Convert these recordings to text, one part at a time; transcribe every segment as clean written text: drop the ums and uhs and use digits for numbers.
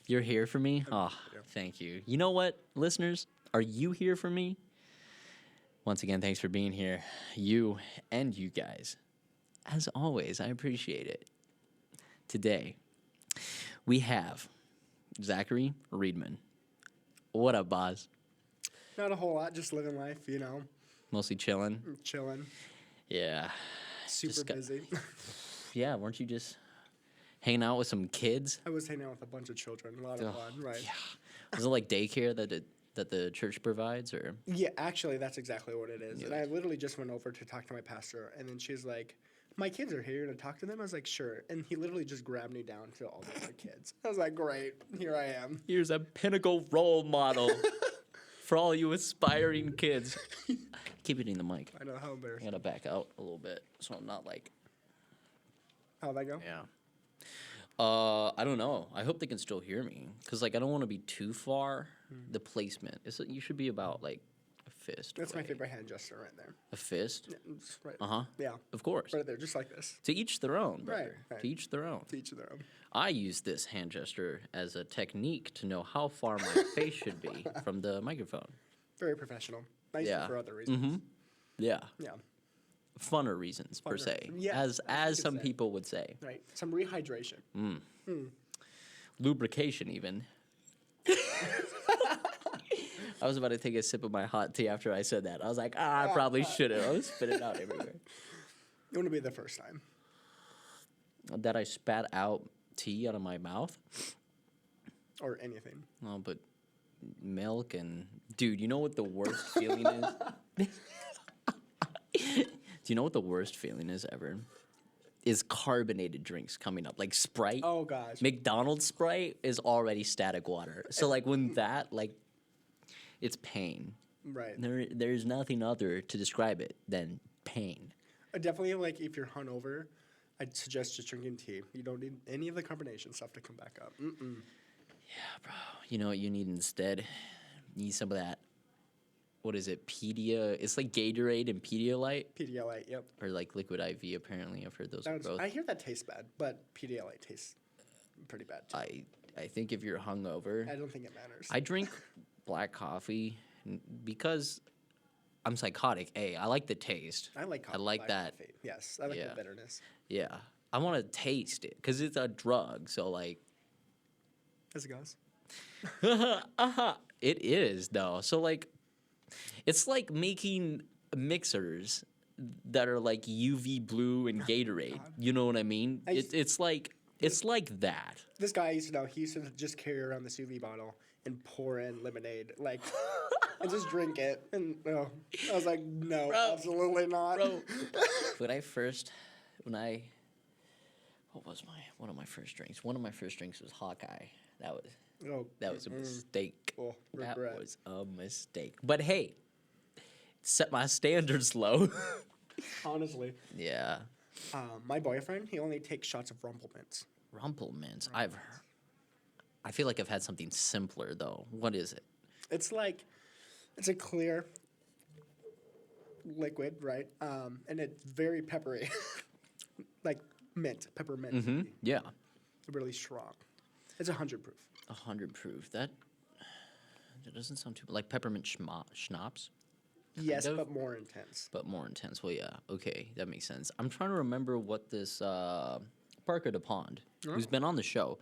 You're here for me? Oh, Yeah. thank you. You know what, listeners? Are you here for me? Once again, thanks for being here. You and you guys. As always, I appreciate it. Today, we have Zachary Riedemann. What up, boss? Not a whole lot, just living life, you know, Mostly chilling? chilling, Yeah. super busy. Yeah, weren't you just hanging out with some kids? I was hanging out with a bunch of children, a lot of fun, right? Yeah. Was it like daycare that the church provides, or? Yeah, actually, that's exactly what it is. Yeah. And I literally just went over to talk to my pastor, and then she's like, my kids are here to talk to them. I was like, sure. And he literally just grabbed me down to all the other kids. I was like, great, here I am. Here's a pinnacle role model for all you aspiring kids. Keep hitting the mic. I know, how I embarrassing. gotta back out a little bit so I'm not like. How'd that go? Yeah. I don't know. I hope they can still hear me, cause like I don't want to be too far. The placement is you should be about like a fist. That's away. my favorite hand gesture right there. A fist. Yeah, it's right. Uh-huh. Yeah, Of course. right there, just like this. To each their own, brother. Right, right. To each their own. To each of their own. I use this hand gesture as a technique to know how far my face should be from the microphone. Very professional. Nice Yeah. for other reasons. Mm-hmm. Yeah. Yeah, Funner reasons, per Funner. se. Yeah, As I could some say. people would say. right. Some rehydration. Lubrication, even. I was about to take a sip of my hot tea after I said that. I was like, I probably shouldn't. I was spitting out everywhere. It wouldn't be the first time. That I spat out tea out of my mouth. Or anything. Oh, but milk and... Dude, you know what the worst feeling is? Do you know what the worst feeling is ever? Is carbonated drinks coming up. Like Sprite. Oh, gosh. McDonald's Sprite is already static water. So, like, when that, like, it's pain. Right. There's nothing other to describe it than pain. Definitely, like, if you're hungover, I'd suggest just drinking tea. You don't need any of the carbonation stuff to come back up. Mm-mm. Yeah, bro. You know what you need instead? You need some of that. What is it? It's like Gatorade and Pedialyte. Pedialyte, yep. Or like Liquid IV, apparently. I've heard those are both. I hear that tastes bad, but Pedialyte tastes pretty bad, too. I think if you're hungover, I don't think it matters. I drink black coffee because I'm psychotic. I like the taste. I like coffee. I like black that. coffee. Yes, I like Yeah. the bitterness. Yeah. I want to taste it because it's a drug. So, like, As it goes. it is, though. So, like, it's like making mixers that are like UV blue and Gatorade. You know what I mean? It's like that. This guy I used to know, he used to just carry around this UV bottle and pour in lemonade, like, and just drink it. And I was like, no, Bro. absolutely not. Bro, what was one of my first drinks? One of my first drinks was Hawkeye. That was a mistake. Oh, That regret. was a mistake. But hey, set my standards low. Honestly. Yeah. My boyfriend, he only takes shots of Rumple Mints. Rumple Mints. I feel like I've had something simpler though. What is it? It's a clear liquid, right? And it's very peppery. Like mint, peppermint. Mm-hmm. Yeah. Really strong. It's 100 proof. 100 proof. That doesn't sound too like peppermint schnapps. Yes, of. but more intense. But more intense. Well, yeah. Okay, that makes sense. I'm trying to remember what this Parker DePond, who's been on the show,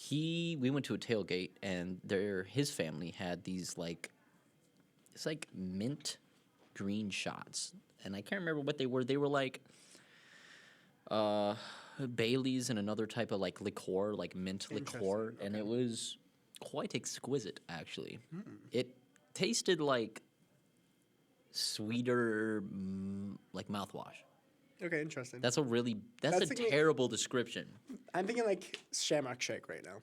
we went to a tailgate and his family had these it's like mint green shots, and I can't remember what they were. They were like Bailey's and another type of like liqueur, like mint liqueur, and it was quite exquisite actually. It tasted like sweeter, like mouthwash. Okay, interesting. That's a That's thinking- terrible description, I'm thinking like Shamrock Shake right now.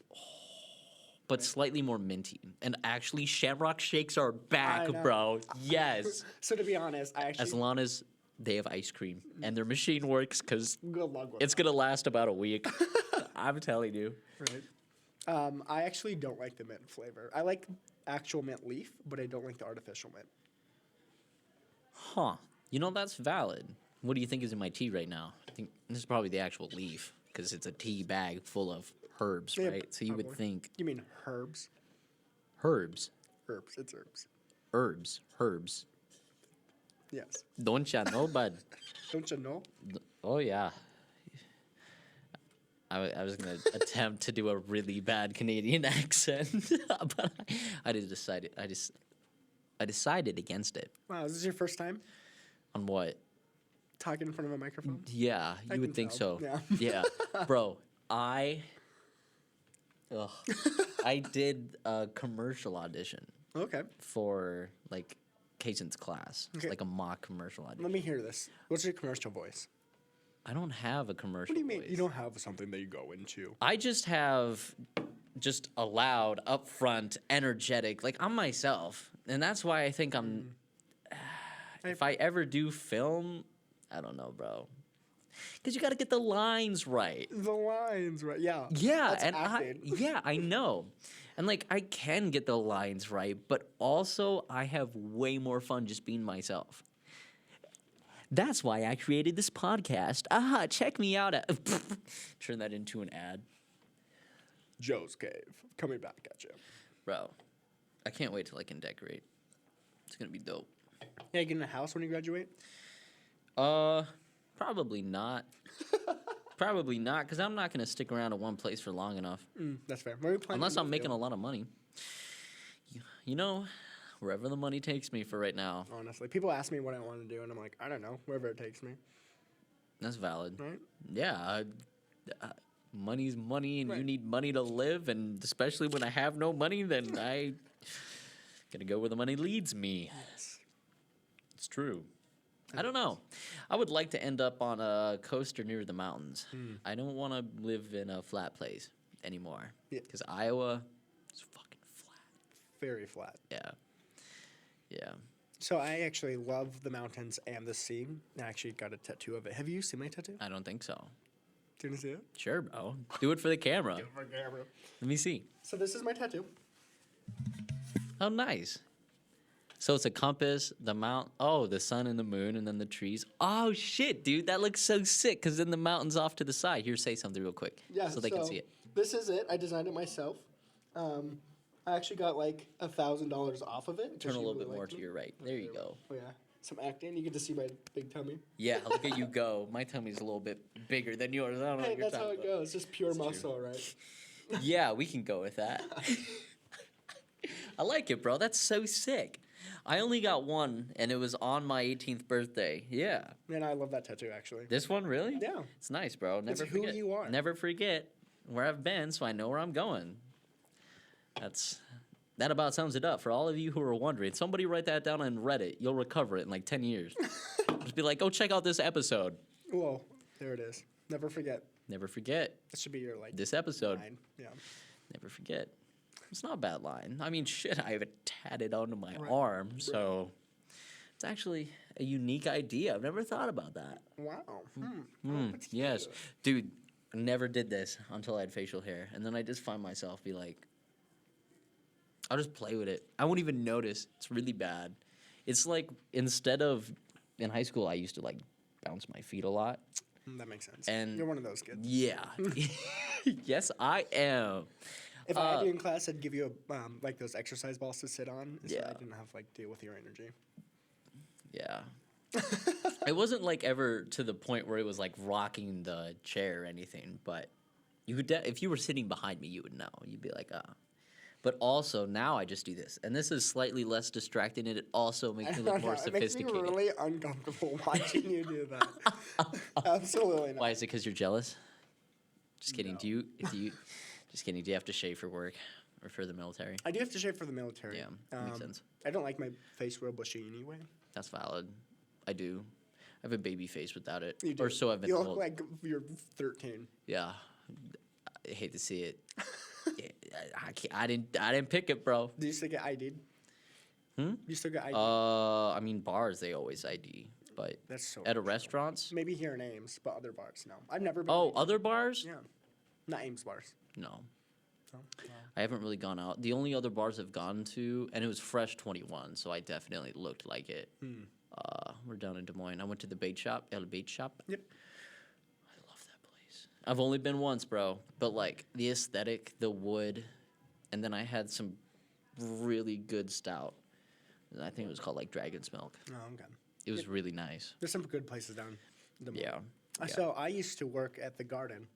but slightly more minty. And actually, Shamrock Shakes are back, know. bro. Yes, So to be honest, I actually as long as they have ice cream and their machine works, because good luck with it's gonna last about a week. I'm telling you. Right. I actually don't like the mint flavor. I like actual mint leaf, but I don't like the artificial mint. Huh. You know, that's valid. What do you think is in my tea right now? I think this is probably the actual leaf, because it's a tea bag full of herbs, Yeah, right? So you would probably. think You mean herbs? herbs, Herbs. It's herbs. herbs. Yes. Don't ya know, bud? Don't you know? Oh yeah. I was gonna attempt to do a really bad Canadian accent, but I decided against it. Wow, is this your first time On what? talking in front of a microphone? Yeah, I you would can think tell. so. Yeah. Yeah, bro. Ugh, I did a commercial audition Okay. for like Kaysen's class. It's Okay. like a mock commercial audition. Let me hear this. What's your commercial voice? I don't have a commercial. What do you mean? voice. You don't have something that you go into. I just have just a loud, upfront, energetic. Like I'm myself, and that's why I think I'm. If I ever do film, I don't know, bro. Because you got to get the lines right. The lines, right? Yeah. Yeah, That's and acting. I know. And like I can get the lines right, but also I have way more fun just being myself. That's why I created this podcast. Aha, check me out at turn that into an ad. Joe's Cave. Coming back at you. Bro, I can't wait till I can decorate. It's gonna be dope. Yeah, getting a house when you graduate? Probably not. Probably not, because I'm not gonna stick around at one place for long enough. That's fair. Where are you planning Unless to I'm move making to? a lot of money. You know, wherever the money takes me for right now. Honestly, people ask me what I want to do, and I'm like, I don't know. Wherever it takes me, That's valid. right? Yeah, money's money, and you Right. need money to live, and especially when I have no money, then I gotta go where the money leads me. Yes. It's true. I don't know. I would like to end up on a coaster near the mountains. I don't want to live in a flat place anymore. Yeah. Because Iowa is fucking flat. Very flat. Yeah. Yeah. So I actually love the mountains and the sea. I actually got a tattoo of it. Have you seen my tattoo? I don't think so. Do you want to see it? Sure, bro. Do it for the camera. Let me see. So this is my tattoo. Oh, nice. So it's a compass, the sun and the moon, and then the trees. Oh, shit, dude. That looks so sick, because then the mountain's off to the side. Here, say something real quick. Yeah. So they can see it. This is it. I designed it myself. I actually got like $1,000 off of it. 'cause Turn a she little really bit more liked to me. your right. There you go. Oh yeah. Some acting. You get to see my big tummy. Yeah, look at you go. My tummy's a little bit bigger than yours. I don't know Hey, what you're that's how talking it goes. Just pure muscle, right? about. Yeah, we can go with that. I like it, bro. That's so sick. I only got one, and it was on my 18th birthday. Yeah. Man, I love that tattoo actually. This one, really? Yeah. It's nice, bro. Never who forget. you are. Never forget where I've been, so I know where I'm going. That about sums it up. For all of you who are wondering, somebody write that down on Reddit. You'll recover it in like 10 years. Just be like, go check out this episode. Whoa, there it is. Never forget. Never forget That should be your like this episode. line. Yeah. Never forget. It's not a bad line. I mean, shit, I have it tatted onto my Right. arm, so it's actually a unique idea. I've never thought about that. Wow. What's Yes, here? dude, I never did this until I had facial hair, and then I just find myself be like, I'll just play with it. I won't even notice. It's really bad. It's like instead of in high school, I used to like bounce my feet a lot. That makes sense. And- You're one of those kids. Yeah, yes, I am. If I had you in class, I'd give you a like those exercise balls to sit on, so Yeah. I didn't have to like deal with your energy. Yeah. It wasn't like ever to the point where it was like rocking the chair or anything, but you could if you were sitting behind me, you would know. You'd be like, ah. But also now I just do this, and this is slightly less distracting, and it also makes me look more It makes me sophisticated. really uncomfortable watching you do that. Absolutely not. Why is it? Because you're jealous? Just kidding. No. Do you? Just kidding. Do you have to shave for work or for the military? I do have to shave for the military. Yeah, that makes sense. I don't like my face real bushy anyway. That's valid. I do. I have a baby face without it, You do. or so I've been You told. look like you're 13. Yeah, I hate to see it. Yeah, I didn't pick it, bro. Do you still get ID'd? You still get ID'd? I mean bars they always ID, but That's so at a weird. restaurants. Maybe here in Ames, but other bars, no. I've never been. Oh, ID'd. other bars? Yeah. Not Ames bars. No, So, I haven't really gone out. The only other bars I've gone to, and it was Fresh 21, so I definitely looked like it. We're down in Des Moines. I went to the bait shop, El Bait Shop. Yep. I love that place. I've only been once, bro. But like the aesthetic, the wood, and then I had some really good stout. I think it was called like Dragon's Milk. Oh, okay. It was really nice. There's some good places down the mall. Yeah. So I used to work at the Garden,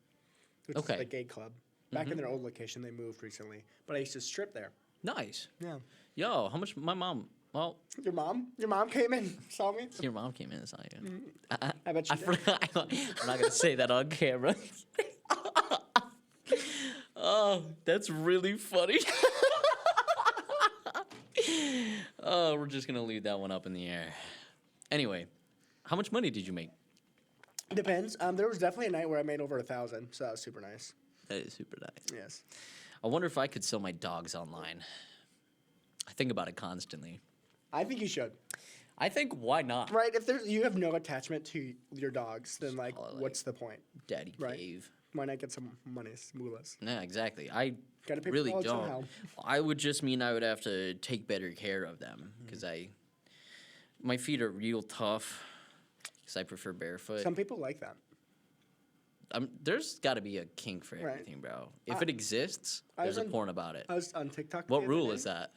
which is Okay. the gay club. Back in their old location, they moved recently, but I used to strip there. Nice. Yeah. Yo, how much? My mom. Well, Your mom came in, saw me. your mom came in and saw you. I bet I she did. forgot. I'm not gonna say that on camera. Oh, that's really funny. Oh, we're just gonna leave that one up in the air. Anyway, how much money did you make? Depends. There was definitely a night where I made over 1,000, so that was super nice. That is super nice. Yes. I wonder if I could sell my dogs online. I think about it constantly. I think you should. I think why not? Right? If you have no attachment to your dogs, then like, Solid. what's the point? Daddy Right. cave. Why not get some money, moolas? Yeah, exactly. I Gotta pay for really college don't. somehow. I would just mean I would have to take better care of them because my feet are real tough because I prefer barefoot. Some people like that. There's got to be a kink for Right. everything, bro. If it exists, I there's a was on- porn about it. I was on TikTok. What the other rule day. is that?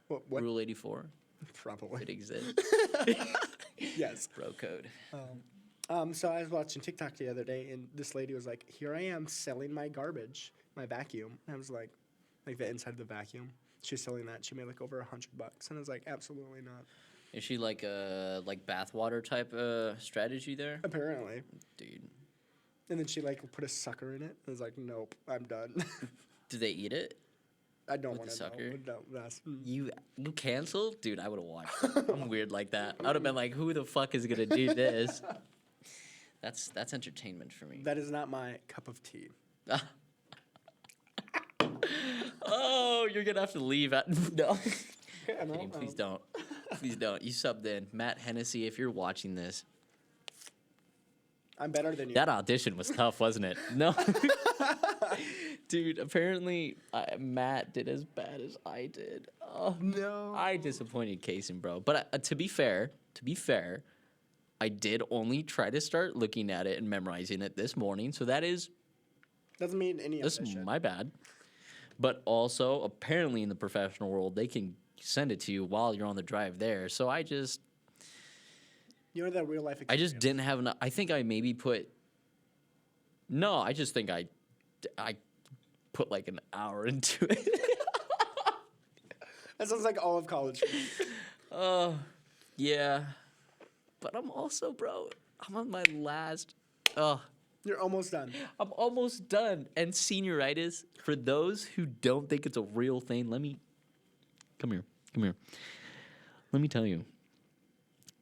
What? Rule 84? Probably. It exists. Yes. Bro code. So I was watching TikTok the other day, and this lady was like, "Here I am selling my garbage, my vacuum." And I was like the inside of the vacuum. She's selling that. She made like over $100, and I was like, "Absolutely not." Is she like a bathwater type strategy there? Apparently. Dude. And then she like put a sucker in it. I was like, "Nope, I'm done." Do they eat it? I don't With want the to know. sucker? No, that's, You canceled? Dude, I would have watched it. I'm weird like that. I would have been like, who the fuck is going to do this? That's entertainment for me. that is not my cup of tea. Oh, you're going to have to leave. No. I know, Kidding, please don't. Please don't. You subbed in. Matt Hennessy, if you're watching this. I'm better than you. That audition was tough, wasn't it? No. Dude, apparently Matt did as bad as I did. Oh, No. I disappointed Kaysen, bro. But to be fair, I did only try to start looking at it and memorizing it this morning. So that's Doesn't mean any of this shit. my bad. But also, apparently in the professional world, they can send it to you while you're on the drive there. So I just That real life. I just didn't have enough. I think I maybe put. No, I just think I put like an hour into it. That sounds like all of college. Yeah, but I'm also, bro. I'm on my last. You're almost done. I'm almost done. And senioritis, for those who don't think it's a real thing, come here. Let me tell you,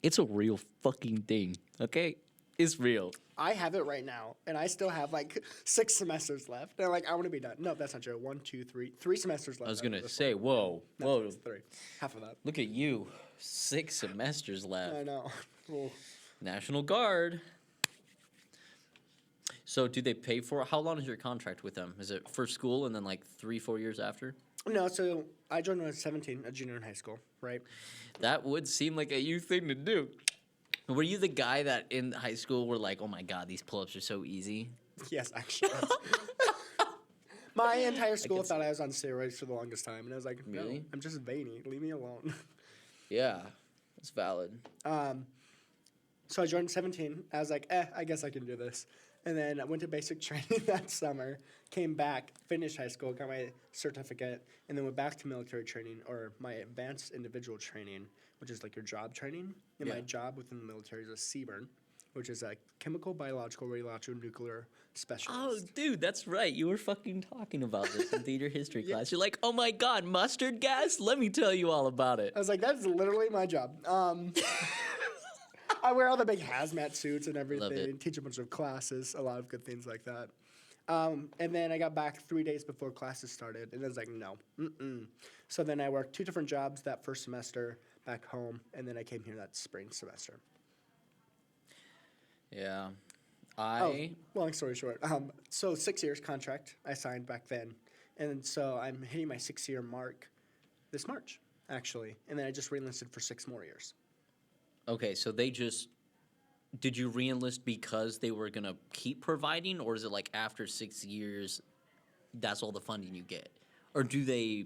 it's a real fucking thing. Okay, it's real. I have it right now, and I still have like 6 semesters left. And I'm like, I want to be done. No, that's not true. 1, 2, 3. 3 semesters left. I was out of gonna this say, one. whoa. It's 3. Half of that. Look at you, 6 semesters left. I know. Well, National Guard. So do they pay for it? How long is your contract with them? Is it for school and then like 3-4 years after? no, so I joined when I was 17, a junior in high school, right? That would seem like a you thing to do. Were you the guy that in high school were like, oh my god, these pull-ups are so easy? Yes, actually. My entire school can thought I was on steroids for the longest time, and I was like, no, Really? I'm just veiny. Leave me alone. Yeah, that's valid. So I joined at 17. I was like, I guess I can do this. And then I went to basic training that summer, came back, finished high school, got my certificate, and then went back to military training or my advanced individual training, which is like your job training. And my Yeah. job within the military is a CBRN, which is a chemical, biological, radiological, nuclear specialist. Oh, dude, that's right. You were fucking talking about this in theater history class. You're like, oh my god, mustard gas? Let me tell you all about it. I was like, that's literally my job. I wear all the big hazmat suits and everything, it. teach a bunch of classes, a lot of good things like that. And then I got back 3 days before classes started, and I was like, no. So then I worked 2 different jobs that first semester back home, and then I came here that spring semester. Yeah. Long story short. So 6 years contract I signed back then. And so I'm hitting my 6-year mark this March, actually. And then I just re-enlisted for 6 more years. Okay, so they just did you re-enlist because they were gonna keep providing, or is it like after 6 years, that's all the funding you get, or do they?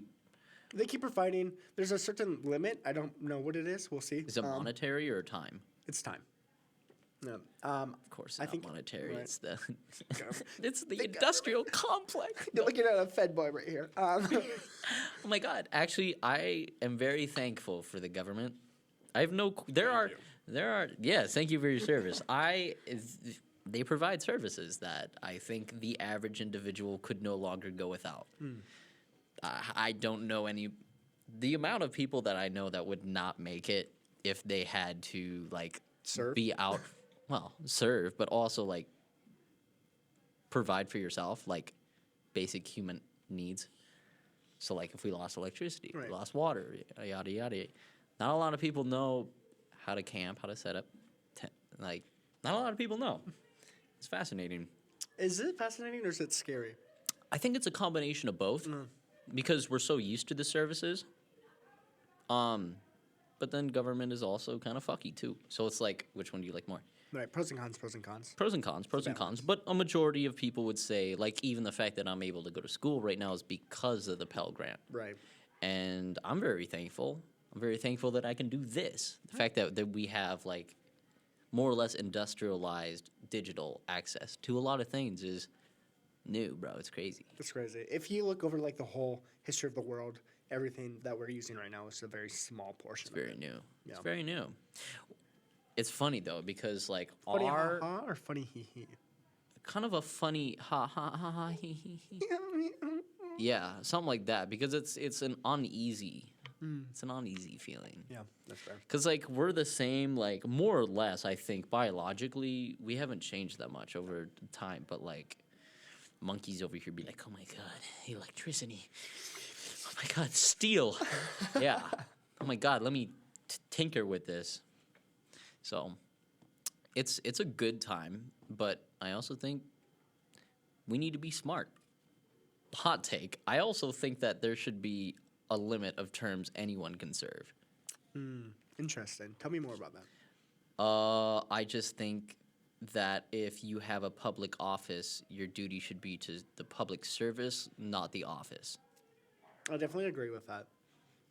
They keep providing. There's a certain limit. I don't know what it is. We'll see. Is it monetary or time? It's time. No. Of course, I not think monetary. right. It's the it's the industrial complex. You're looking at a Fed boy right here. Oh my God! Actually, I am very thankful for the government. I have no. There are. Yes, thank you for your service. They provide services that I think the average individual could no longer go without. I don't know the amount of people that I know that would not make it if they had to like Serve? be out, well, serve, but also like provide for yourself, like basic human needs. So like if we lost electricity, Right. we lost water, yada yada. Not a lot of people know how to camp, how to set up, like not a lot of people know. It's fascinating. Is it fascinating or is it scary? I think it's a combination of both because we're so used to the services. But then government is also kind of fucky too. So it's like, which one do you like more? Right. Pros and cons. Pros and cons. Pros and cons, pros and cons. But a majority of people would say, like, even the fact that I'm able to go to school right now is because of the Pell Grant. Right. And I'm very thankful. I'm very thankful that I can do this. The fact that we have, like, more or less industrialized digital access to a lot of things is new, bro. It's crazy. That's crazy. If you look over like the whole history of the world, everything that we're using right now is a very small portion. It's very new. Yeah. It's very new. It's funny, though, because, like, Funny our... ha ha or funny hee hee? Kind of a funny ha ha ha ha hee hee hee. Yeah, something like that, because it's an uneasy... It's an uneasy feeling. Yeah, that's fair. Because, like, we're the same, like, more or less, I think, biologically, we haven't changed that much over time. But, like, monkeys over here be like, oh, my God, electricity. Oh, my God, steel. Yeah. Oh, my God, let me tinker with this. So, it's a good time, but I also think we need to be smart. Hot take. I also think that there should be a limit of terms anyone can serve. Interesting. Tell me more about that. I just think that if you have a public office, your duty should be to the public service, not the office. I definitely agree with that.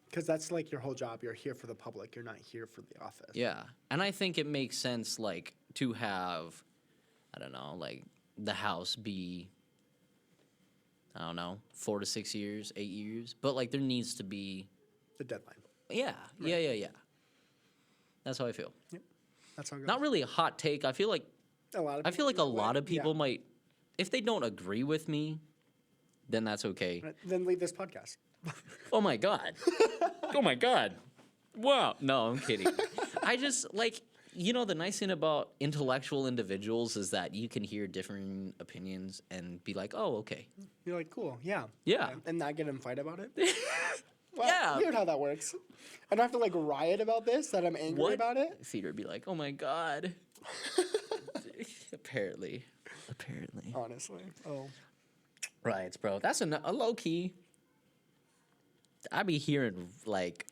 Because that's like your whole job. You're here for the public. You're not here for the office. Yeah. And I think it makes sense, like, to have, I don't know, like, the House be, I don't know, 4 to 6 years, 8 years. But, like, there needs to be... The deadline. Yeah. Right. Yeah. That's how I feel. Yep. That's how it goes. Not really a hot take. I feel like a lot of I feel like a lot of people yeah. might, if they don't agree with me, then that's okay. Right. Then leave this podcast. Oh my God. Oh my God. Wow. No, I'm kidding. I just like, you know, the nice thing about intellectual individuals is that you can hear differing opinions and be like, oh, okay. You're like, cool, yeah. Yeah. And not get in a fight about it? Well, Yeah. weird how that works. I don't have to like riot about this, that I'm angry about it. Theater would be like, oh my God. Apparently. Honestly. Oh. Right, bro. That's a low key. I be hearing like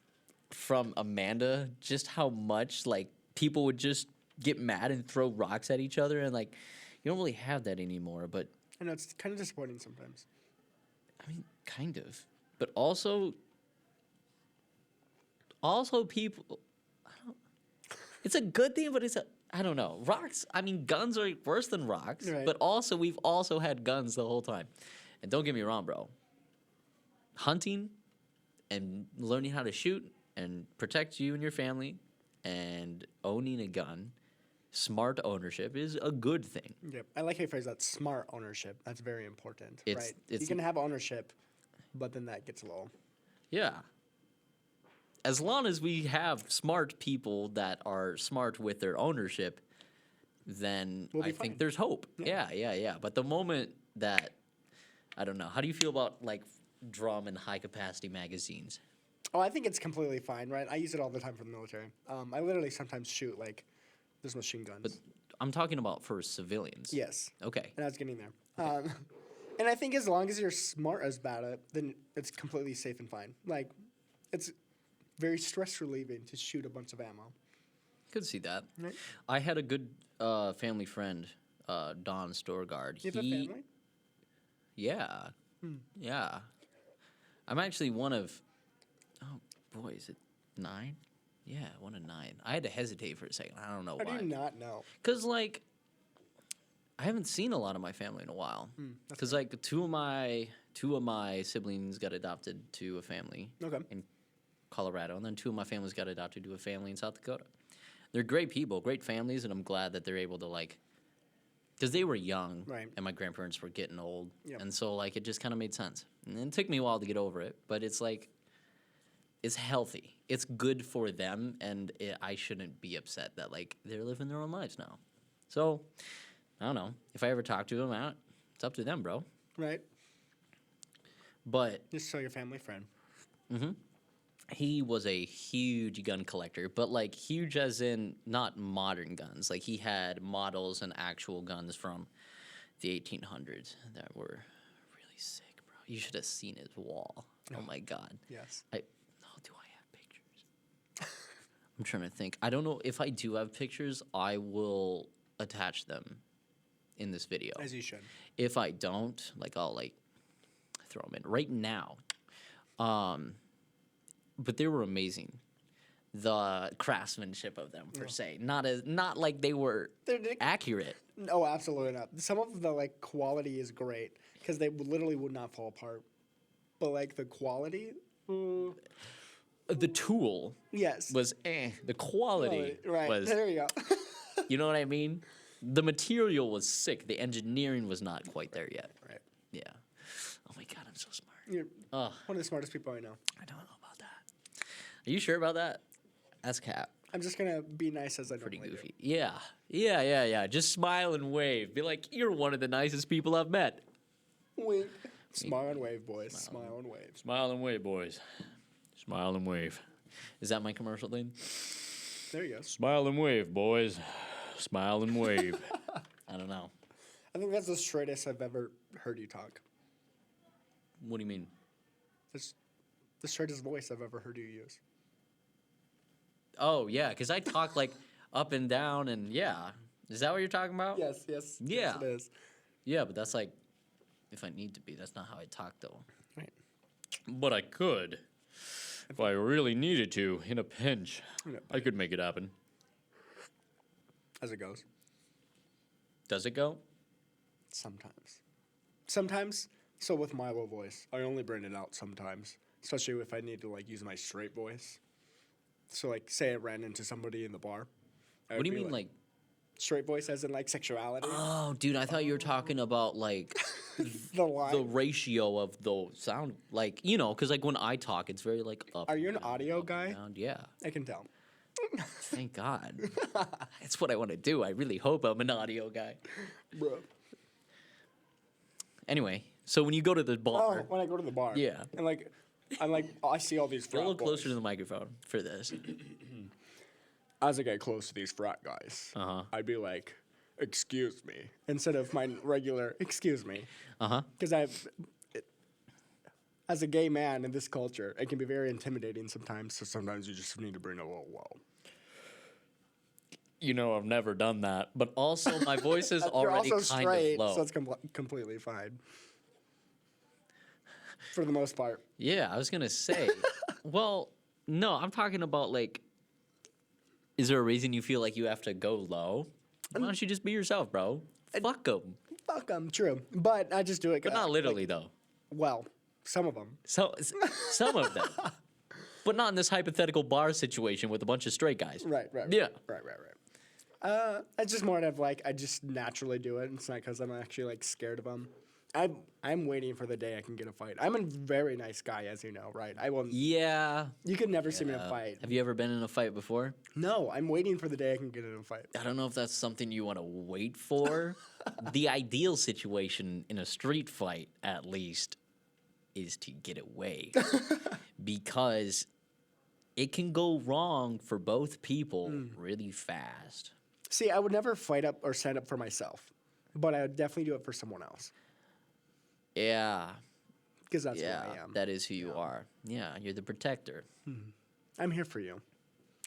from Amanda just how much like people would just get mad and throw rocks at each other, and like you don't really have that anymore. But I know it's kind of disappointing sometimes. I mean, kind of. But also people. It's a good thing, but I don't know. Rocks. I mean, guns are worse than rocks. Right. But also, we've also had guns the whole time. And don't get me wrong, bro. Hunting and learning how to shoot and protect you and your family and owning a gun, smart ownership is a good thing. Yep. I like how you phrase that, smart ownership. That's very important, right? It's you can have ownership, but then that gets low. Yeah. As long as we have smart people that are smart with their ownership, then We'll be I think fine. there's hope. Yeah. But the moment that, I don't know, how do you feel about like drum and high capacity magazines? Oh, I think it's completely fine, right? I use it all the time for the military. I literally sometimes shoot like there's machine guns. But I'm talking about for civilians. Yes. Okay. And I was getting there. And I think as long as you're smart about it, then it's completely safe and fine. Like, it's very stress relieving to shoot a bunch of ammo. Could see that. Right. I had a good family friend, Don Storgard. You have a family? Yeah. Yeah. I'm actually one of, oh boy, is it 9? Yeah, one of 9. I had to hesitate for a second. I don't know How why. do you not know? Because, like, I haven't seen a lot of my family in a while. Because, like, two of my siblings got adopted to a family Okay. in Colorado, and then 2 of my families got adopted to a family in South Dakota. They're great people, great families, and I'm glad that they're able to, like, because they were young, Right. and my grandparents were getting old, Yep. and so, like, it just kind of made sense. And it took me a while to get over it, but it's, like, it's healthy. It's good for them, and I shouldn't be upset that, like, they're living their own lives now. So, I don't know. If I ever talk to them, it's up to them, bro. Right. But Just so your family friend. he was a huge gun collector, but, like, huge as in not modern guns. Like, he had models and actual guns from the 1800s that were really sick, bro. You should have seen his wall. Oh, my God. Yes. Do I have pictures? I'm trying to think. I don't know if I do have pictures. I will attach them in this video. As you should. If I don't, like, I'll, like, throw them in right now. But they were amazing. The craftsmanship of them, per se, not like they were accurate. No, absolutely not. Some of the like quality is great because they literally would not fall apart. But like the quality, The tool yes, was The quality right. was, There you go. you know what I mean? The material was sick. The engineering was not quite there yet. Right. Yeah. Oh my God, I'm so smart. You're Ugh. one of the smartest people I know. I don't know about that. Are you sure about that? That's cap. I'm just gonna be nice as I Pretty normally goofy. Yeah. Just smile and wave. Be like, you're one of the nicest people I've met. do. Wink. Smile and wave, boys. Smile and wave. Smile and wave, boys. Smile and wave. Is that my commercial thing? There you go. Smile and wave, boys. Smile and wave. I don't know. I think that's the straightest I've ever heard you talk. What do you mean? That's the straightest voice I've ever heard you use. Oh, yeah, because I talk like up and down and yeah. Is that what you're talking about? Yes. Yeah. Yes, it is. Yeah, but that's like if I need to be. That's not how I talk, though. Right. But I could. If I really needed to, in a pinch, I could make it happen. As it goes. Does it go? Sometimes. So with my low voice, I only bring it out sometimes, especially if I need to like use my straight voice. So like, say I ran into somebody in the bar. What do you mean, like? Straight voice, as in like sexuality? Oh, dude, I thought you were talking about like The line. the ratio of the sound, like because like when I talk, it's very like up. Are you an and down, audio up and guy? down. Yeah. I can tell. Thank God. That's what I want to do. I really hope I'm an audio guy. Bro. Anyway, so when you go to the Oh, bar, when I go to the bar. Yeah. And like, I see all these get a frat little closer boys. to the microphone for this. As I get close to these frat guys, I'd be like, excuse me, instead of my regular, excuse me. Because as a gay man in this culture, it can be very intimidating sometimes, so sometimes you just need to bring it a little low. I've never done that, but also my voice is You're already also kind straight, of low. so it's completely fine. For the most part. Yeah, I was gonna say. Well, no, I'm talking about like. Is there a reason you feel like you have to go low? Why don't you just be yourself, bro? Fuck them. Fuck them, true. But I just do it. But not literally, though. Well, some of them. So some of them, but not in this hypothetical bar situation with a bunch of straight guys. Right. Yeah. Right. It's just more of like I just naturally do it. It's not because I'm actually like scared of them. I'm waiting for the day I can get a fight. I'm a very nice guy, as you know, right? I will. Yeah. You could never see me in a fight. Have you ever been in a fight before? No, I'm waiting for the day I can get in a fight. I don't know if that's something you want to wait for. The ideal situation in a street fight, at least, is to get away. Because it can go wrong for both people really fast. See, I would never fight up or stand up for myself, but I would definitely do it for someone else. Yeah. Because that's who I am. That is who you are. Yeah, you're the protector. I'm here for you.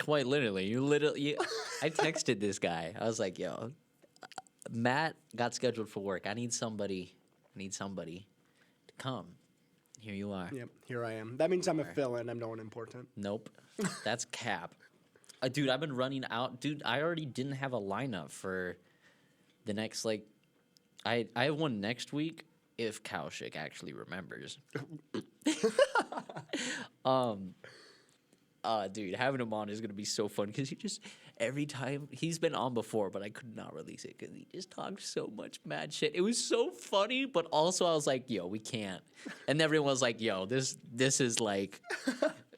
Quite literally. I texted this guy. I was like, yo, Matt got scheduled for work. I need somebody to come. Here you are. Yep, here I am. That means I'm a Alright. fill-in. I'm no one important. Nope. That's cap. Dude, I've been running out. Dude, I already didn't have a lineup for the next, like, I have one next week if Kaushik actually remembers. Dude, having him on is gonna be so fun because he just every time he's been on before, but I could not release it because he just talked so much mad shit. It was so funny, but also I was like, yo, we can't. And everyone was like, yo, this is like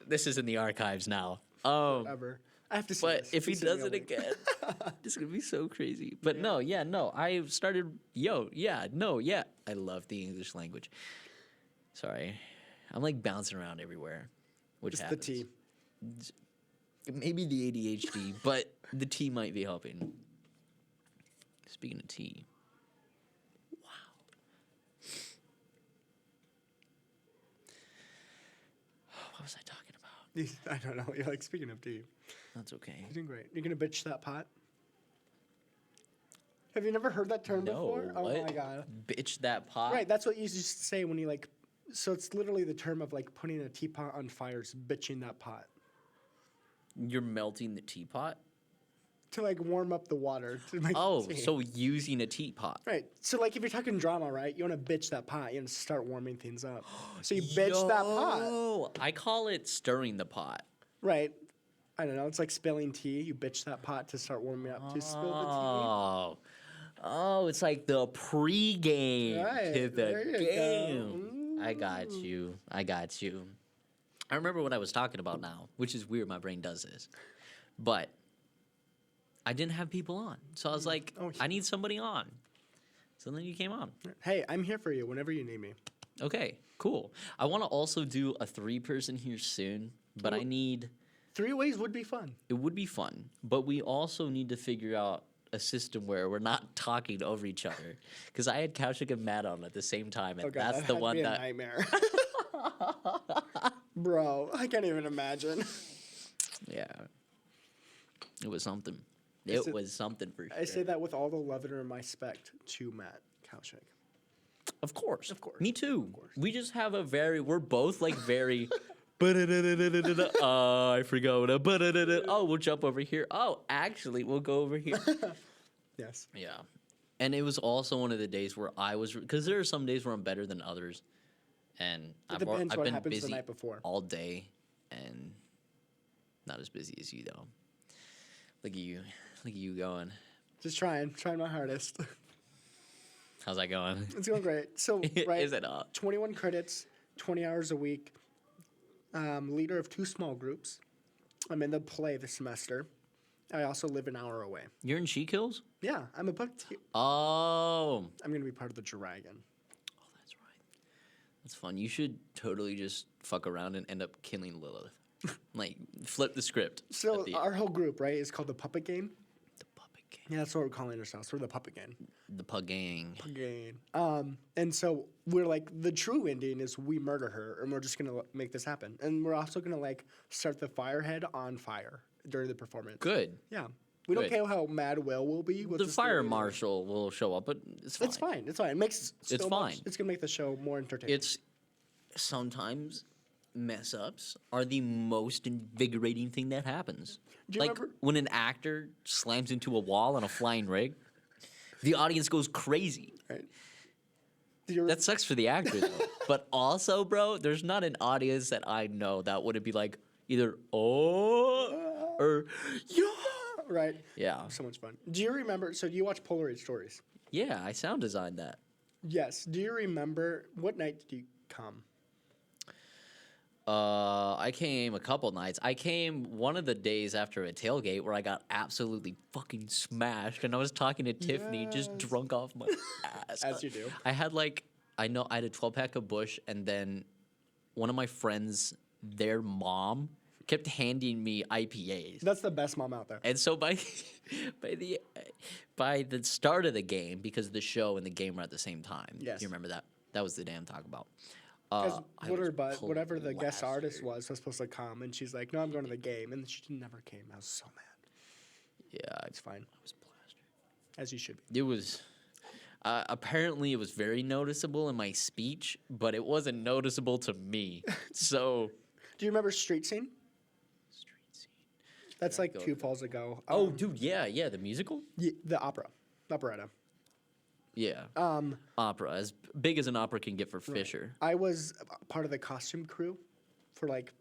this is in the archives now. Ever. I have to see But this. if he Please send me does a it link. again, it's gonna be so crazy. But no, I started. I love the English language. Sorry, I'm like bouncing around everywhere, which It's the happens. T. Maybe the ADHD, but the tea might be helping. Speaking of tea, wow. What was I talking about? I don't know. You're like, speaking of tea. That's okay. You're doing great. You're going to bitch that pot? Have you never heard that term No, before? what? Oh my god. Bitch that pot. Right, that's what you used to say when you like. So it's literally the term of like putting a teapot on fire, is bitching that pot. You're melting the teapot. To like warm up the water. To make Oh, tea. so using a teapot. Right. So like if you're talking drama, right? You want to bitch that pot. You want to start warming things up. So you bitch that pot. Yo, I call it stirring the pot. Right. I don't know. It's like spilling tea. You bitch that pot to start warming up to spill Oh, it's like the pre-game Right, to the there you go. game. I got you. I remember what I was talking about now, which is weird. My brain does this, but I didn't have people on, so I was like, Oh, I need somebody on. So then you came on. tea. Hey, I'm here for you whenever you need me. Okay, cool. I want to also do a 3-person here soon, but I Ooh. need. 3 ways would be fun. It would be fun, but we also need to figure out a system where we're not talking over each other. Because I had Kaushik and Matt on at the same time, and Oh god, that's that the had one to be that. a nightmare. Bro, I can't even imagine. Yeah, it was something. I It said- was something for sure. I say that with all the love and respect to Matt Kaushik. Of course, Of course, Me too. course. We just have a very. We're both like very. I forgot. Oh, we'll jump over here. Oh, actually, we'll go over here. Yes. Yeah. And it was also one of the days where I was, because there are some days where I'm better than others, and It depends I've what been happens the busy night before. all day, and not as busy as you though. Look at you going. Just trying my hardest. How's that going? It's going great. So, right, Is it up? 21 credits, 20 hours a week. Leader of 2 small groups. I'm in the play this semester. I also live an hour away. You're in She Kills? Yeah, I'm a Oh, I'm gonna be part of the dragon. that's right. That's fun. You should totally just fuck around and end up killing Lilith. Like flip the script. So at the, our whole group, right, is called the Puppet Game. the puppet game. Yeah, that's what we're calling ourselves. We're the Puppet Game. The pug gang. And so we're like, the true ending is we murder her, and we're just gonna make this happen. And we're also gonna like start the firehead on fire during the performance. Good. Yeah, we don't Good. care how mad Will will be. With The this fire story. marshal will show up, but it's fine. It's fine. It's fine. It makes It's so fine. It's gonna make the show more entertaining. It's sometimes mess ups are the most invigorating thing that happens. Do you Like remember- when an actor slams into a wall on a flying rig, the audience goes crazy. right. Do you That sucks for the actor though. But also, bro, there's not an audience that I know that wouldn't be like either oh or yeah. right? Yeah. So much fun. Do you remember? So you watch Polaroid Stories? Yeah, I sound designed that. Yes. Do you remember what night did you come? I came a couple nights. I came one of the days after a tailgate where I got absolutely fucking smashed, and I was talking to Tiffany, just Yes. drunk off my ass. As you do. I had I had a 12-pack of Busch, and then one of my friends, their mom, kept handing me IPAs. That's the best mom out there. And so by the start of the game, because the show and the game were at the same time. Yes. You remember that? That was the day I'm talking about. Because I was whatever the guest artist plastered. was supposed to come, and she's like, "No, I'm going to the game," and she never came. I was so mad. Yeah, It's fine, I was plastered. as you should be. It was apparently it was very noticeable in my speech, but it wasn't noticeable to me. So Do you remember Street Scene? street scene. That's Gotta like go 2 to- falls ago. Oh, dude, yeah, the musical. The operetta. Yeah, Um, opera, as big as an opera can get for Fisher. I was part of the costume crew for like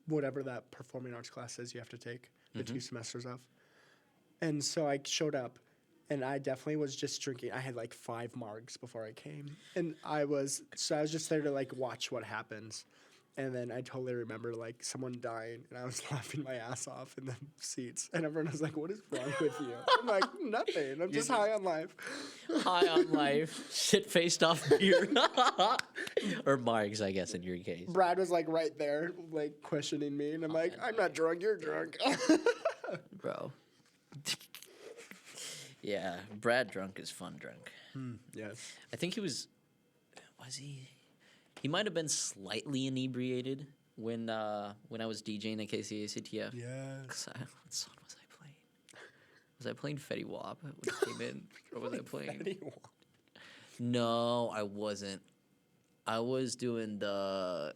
whatever that performing arts class is you have to take the 2 semesters of. And so I showed up and I definitely was just drinking. I had like 5 margs before I came. And I was just there to like watch what happens. And then I totally remember like someone dying and I was laughing my ass off in the seats. And everyone was like, "What is wrong with you?" I'm like, "Nothing. I'm just high on life." High on life, shit faced off beer, or margs, I guess in your case. Brad was like right there, like questioning me. And I'm like, "I'm not drunk. You're drunk." Bro. Yeah, Brad drunk is fun drunk. Yes. I think he was he? He might have been slightly inebriated when I was DJing at KCACTF. Yes. What song was I playing? Was I playing Fetty Wap when it came in, or was I playing? No, I wasn't. I was doing the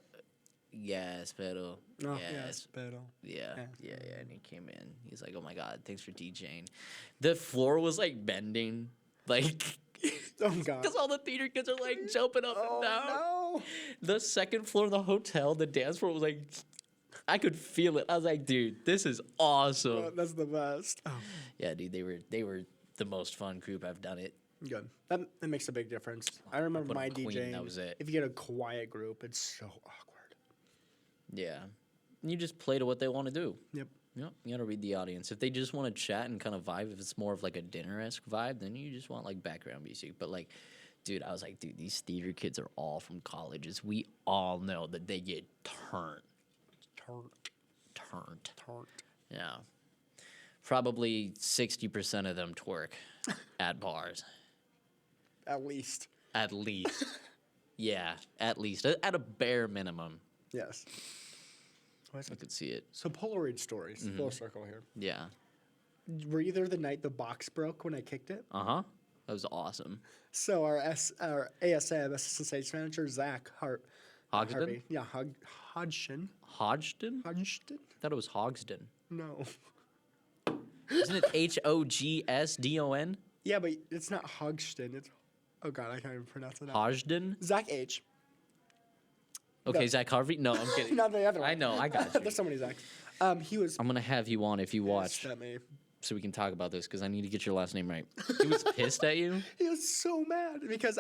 Yes, pero. No, Yes. yes, pero. Yeah, Yes. yeah. And he came in. He's like, "Oh my god, thanks for DJing." The floor was like bending, like Oh God. because all the theater kids are like jumping up and down. No. The second floor of the hotel, the dance floor was like, I could feel it. I was like, dude, this is awesome. Oh, that's the best. Oh, Yeah, dude, they were the most fun group. I've done it. good. That makes a big difference. I remember put my on Queen, DJing. that was it. If you get a quiet group, it's so awkward. Yeah, you just play to what they want to do. Yep. You know, you gotta read the audience. If they just want to chat and kind of vibe, if it's more of like a dinner-esque vibe, then you just want like background music. But like, dude, I was like, dude, these theater kids are all from colleges. We all know that they get turned. Yeah. Probably 60% of them twerk at bars. At least. At least. Yeah, at least. At a bare minimum. Yes. I could see it. So Polaroid stories. Full circle here. Yeah. Were you there the night the box broke when I kicked it? Uh-huh. That was awesome. So our ASM assistant stage manager Zach Hogsden? Harvey. Yeah, Hodgson. Hodgden? Hodgson? Thought it was Hogsden. No. Isn't it Hogsdon? Yeah, but it's not Hogston. It's God, I can't even pronounce it. Hodgden? Zach H. Okay, No. Zach Harvey? No, I'm kidding. Not the other one. I know, I got you. There's so many Zachs. He was. I'm gonna have you on if you watch, pissed at me. so we can talk about this because I need to get your last name right. He was pissed at you. He was so mad because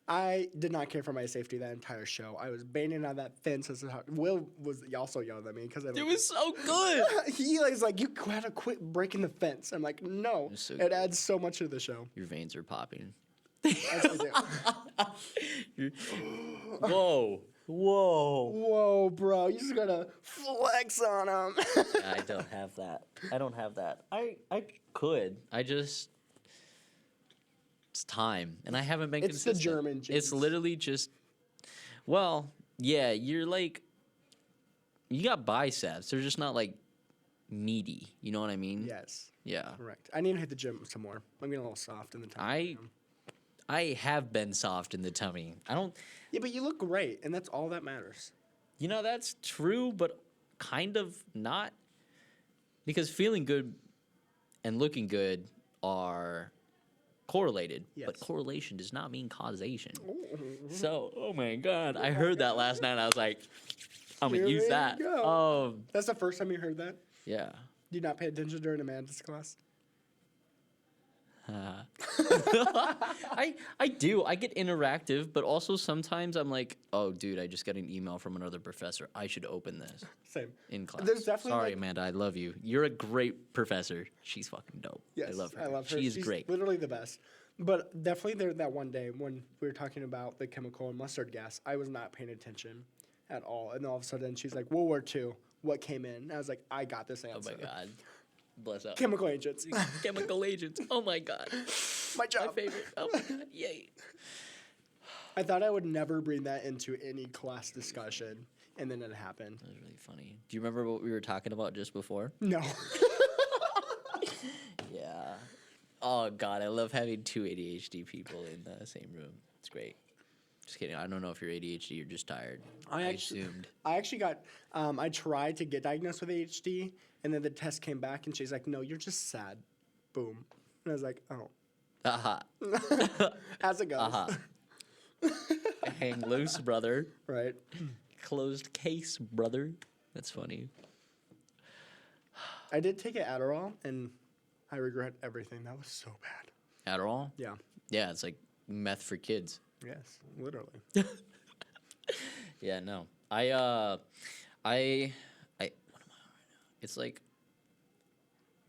I did not care for my safety that entire show. I was banging on that fence. Will was also yelling at me because It was so good. he was like, "You gotta quit breaking the fence." I'm like, "No, was so it good. adds so much to the show." Your veins are popping. That's what I do. Whoa. Whoa, bro! You just gotta flex on him. I don't have that. I don't have that. I could. It's time, and I haven't been It's the consistent. German It's genes. literally just. Well, yeah, you're like. You got biceps. They're just not like meaty. You know what I mean? Yes, Yeah. correct. I need to hit the gym some more. I'm getting a little soft in the tummy. I have been soft in the tummy. I don't. Yeah, but you look great, and that's all that matters. You know, that's true, but kind of not. Because feeling good and looking good are correlated, but Yes. correlation does not mean causation. So, oh my God. I heard that last night. And I was like, I'm going Here to use we that. go. That's the first time you heard that? Yeah. Do you not pay attention during Amanda's class? I do. I get interactive, but also sometimes I'm like, oh, dude, I just got an email from another professor. I should open this Same. in class. There's definitely, Sorry, like- Amanda. I love you. You're a great professor. She's fucking dope. Yes, I love her. I love her. She's She's great. literally the best. But definitely there that one day when we were talking about the chemical and mustard gas, I was not paying attention at all. And all of a sudden she's like, World War II, what came in? And I was like, I got this Oh answer. my God. Bless up. Chemical agents. Chemical agents. Oh my God. My My job. favorite. Oh my God. Yay. I thought I would never bring that into any class discussion, and then it happened. That was really funny. Do you remember what we were talking about just before? No. Yeah. Oh God, I love having two ADHD people in the same room. It's great. Just kidding. I don't know if you're ADHD or just tired. I assumed. I actually got, I tried to get diagnosed with ADHD, and then the test came back, and she's like, no, you're just sad. Boom. And I was like, oh. Aha. As it goes. Aha. Hang loose, brother. Right. Closed case, brother. That's funny. I did take an Adderall, and I regret everything. That was so bad. Adderall? Yeah. Yeah, it's like meth for kids. Yes, literally. Yeah, no. What am I on right now? It's like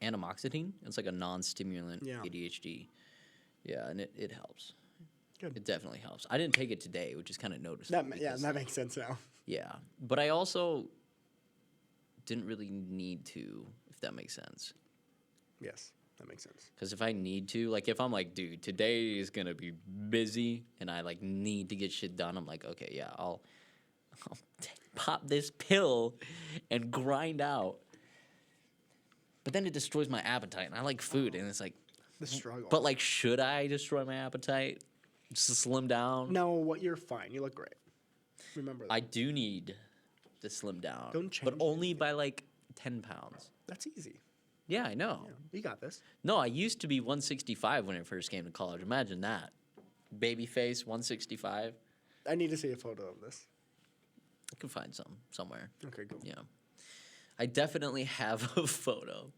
anamoxetine. It's like a non-stimulant Yeah. ADHD. Yeah, and it helps. Good. It definitely helps. I didn't take it today, which is kind of noticeable. That makes sense now. Yeah, but I also didn't really need to, if that makes sense. Yes, that makes sense. Because if I need to, like if I'm like, dude, today is gonna be busy, and I like need to get shit done, I'm like, okay, yeah, I'll pop this pill and grind out. But then it destroys my appetite, and I like food, and it's like, The struggle. but like, should I destroy my appetite just to slim down? No, you're fine. You look great. Remember that. I do need to slim down, Don't but change only by like 10 pounds. That's easy. Yeah, I know. Yeah, you got this. No, I used to be 165 when I first came to college. Imagine that. Baby face, 165. I need to see a photo of this. I can find some somewhere. Okay, cool. Yeah. I definitely have a photo.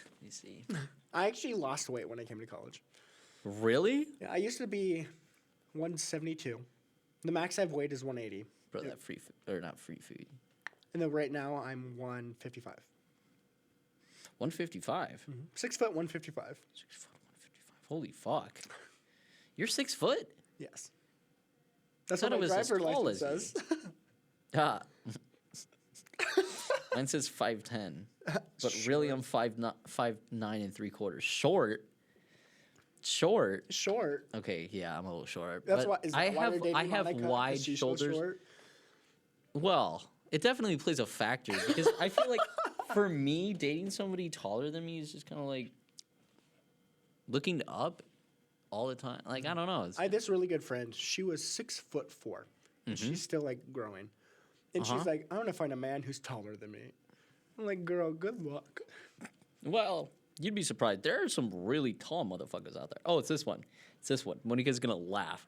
Let me see. I actually lost weight when I came to college. Really? Yeah, I used to be 172. The max I've weighed is 180. Bro, that free food, or not free food. And then right now I'm 155. 155? 6 foot, 155. 6 foot, 155. Holy fuck. You're 6 foot? Yes. That's Thought what it my was as driver tall license as you. says. Ah. Mine says 5'10". But really I'm 5'9" and 3/4. Short. Short. Okay, yeah, I'm a little short. That's but why. Is that I why have you're dating I have Monica? 'Cause wide she's so shoulders. short? Well, it definitely plays a factor because I feel like for me, dating somebody taller than me is just kind of like looking up all the time. Like I don't know. It's, I had this really good friend. She was 6'4", and she's still like growing. And she's like, I want to find a man who's taller than me. I'm like, girl, good luck. well, you'd be surprised. There are some really tall motherfuckers out there. Oh, it's this one. It's this one. Monica's gonna laugh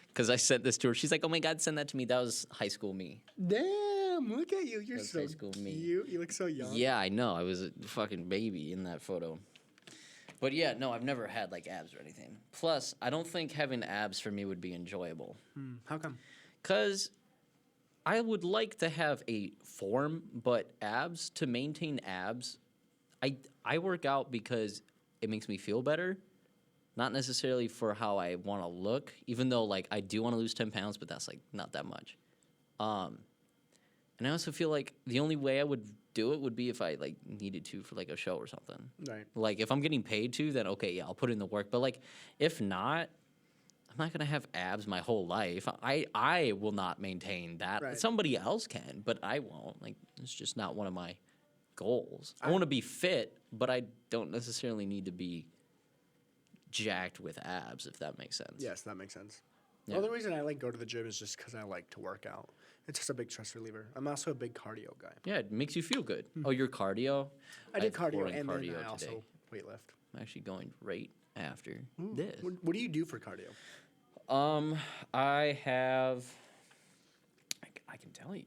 because I sent this to her. She's like, "Oh my god, send that to me." That was high school me. Damn, look at you. You're That's so high school me. cute. You look so young. Yeah, I know. I was a fucking baby in that photo. But yeah, no, I've never had like abs or anything. Plus, I don't think having abs for me would be enjoyable. How come? Because I would like to have a form, but abs, to maintain abs, I work out because it makes me feel better, not necessarily for how I want to look, even though like I do want to lose 10 pounds, but that's like not that much. And I also feel like the only way I would do it would be if I like needed to for like a show or something. Right. Like if I'm getting paid to, then okay, yeah, I'll put in the work. But like if not, I'm not gonna have abs my whole life. I will not maintain that. Right. Somebody else can, but I won't. Like it's just not one of my goals. I want to be fit, but I don't necessarily need to be jacked with abs, if that makes sense. Yes, that makes sense. Yeah. The only reason I like go to the gym is just because I like to work out. It's just a big stress reliever. I'm also a big cardio guy. Yeah, it makes you feel good. Oh, your cardio? I did have cardio boring and cardio then I also today. weightlift. I'm actually going right after this. What do you do for cardio? I have. I can tell you.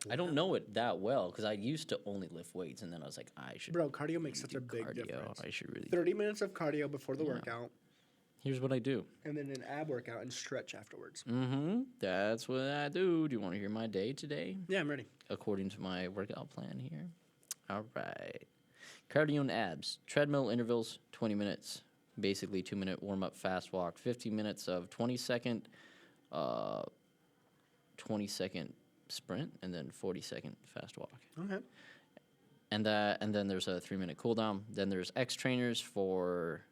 I don't know it that well because I used to only lift weights, and then I was like, I should. Bro, cardio makes such do a big cardio. difference. I should really. 30 minutes of cardio before the workout, Here's what I do. and then an ab workout and stretch afterwards. Mm-hmm. That's what I do. Do you want to hear my day today? Yeah, I'm ready. According to my workout plan here. All right. Cardio and abs. Treadmill intervals, 20 minutes. Basically, 2-minute warm-up fast walk. 15 minutes of 20-second sprint, and then 40-second fast walk. Okay. And then there's a 3-minute cool down. Then there's X trainers for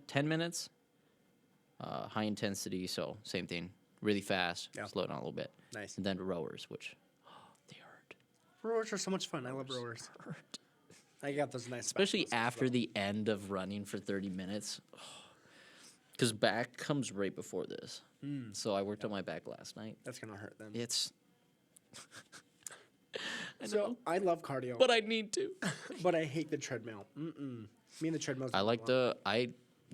10 minutes. High intensity, so same thing. really fast, Yeah. slow down a little bit. Nice. And then rowers, which they hurt. Rowers are so much fun. I love rowers. Hurt. I got those nice. Especially back muscles, after though. the end of running for 30 minutes. Because back comes right before this. So I worked on my back last night. That's gonna hurt then. It's. I So know, I love cardio, but I need to. but I hate the treadmill. Me and the treadmill. I like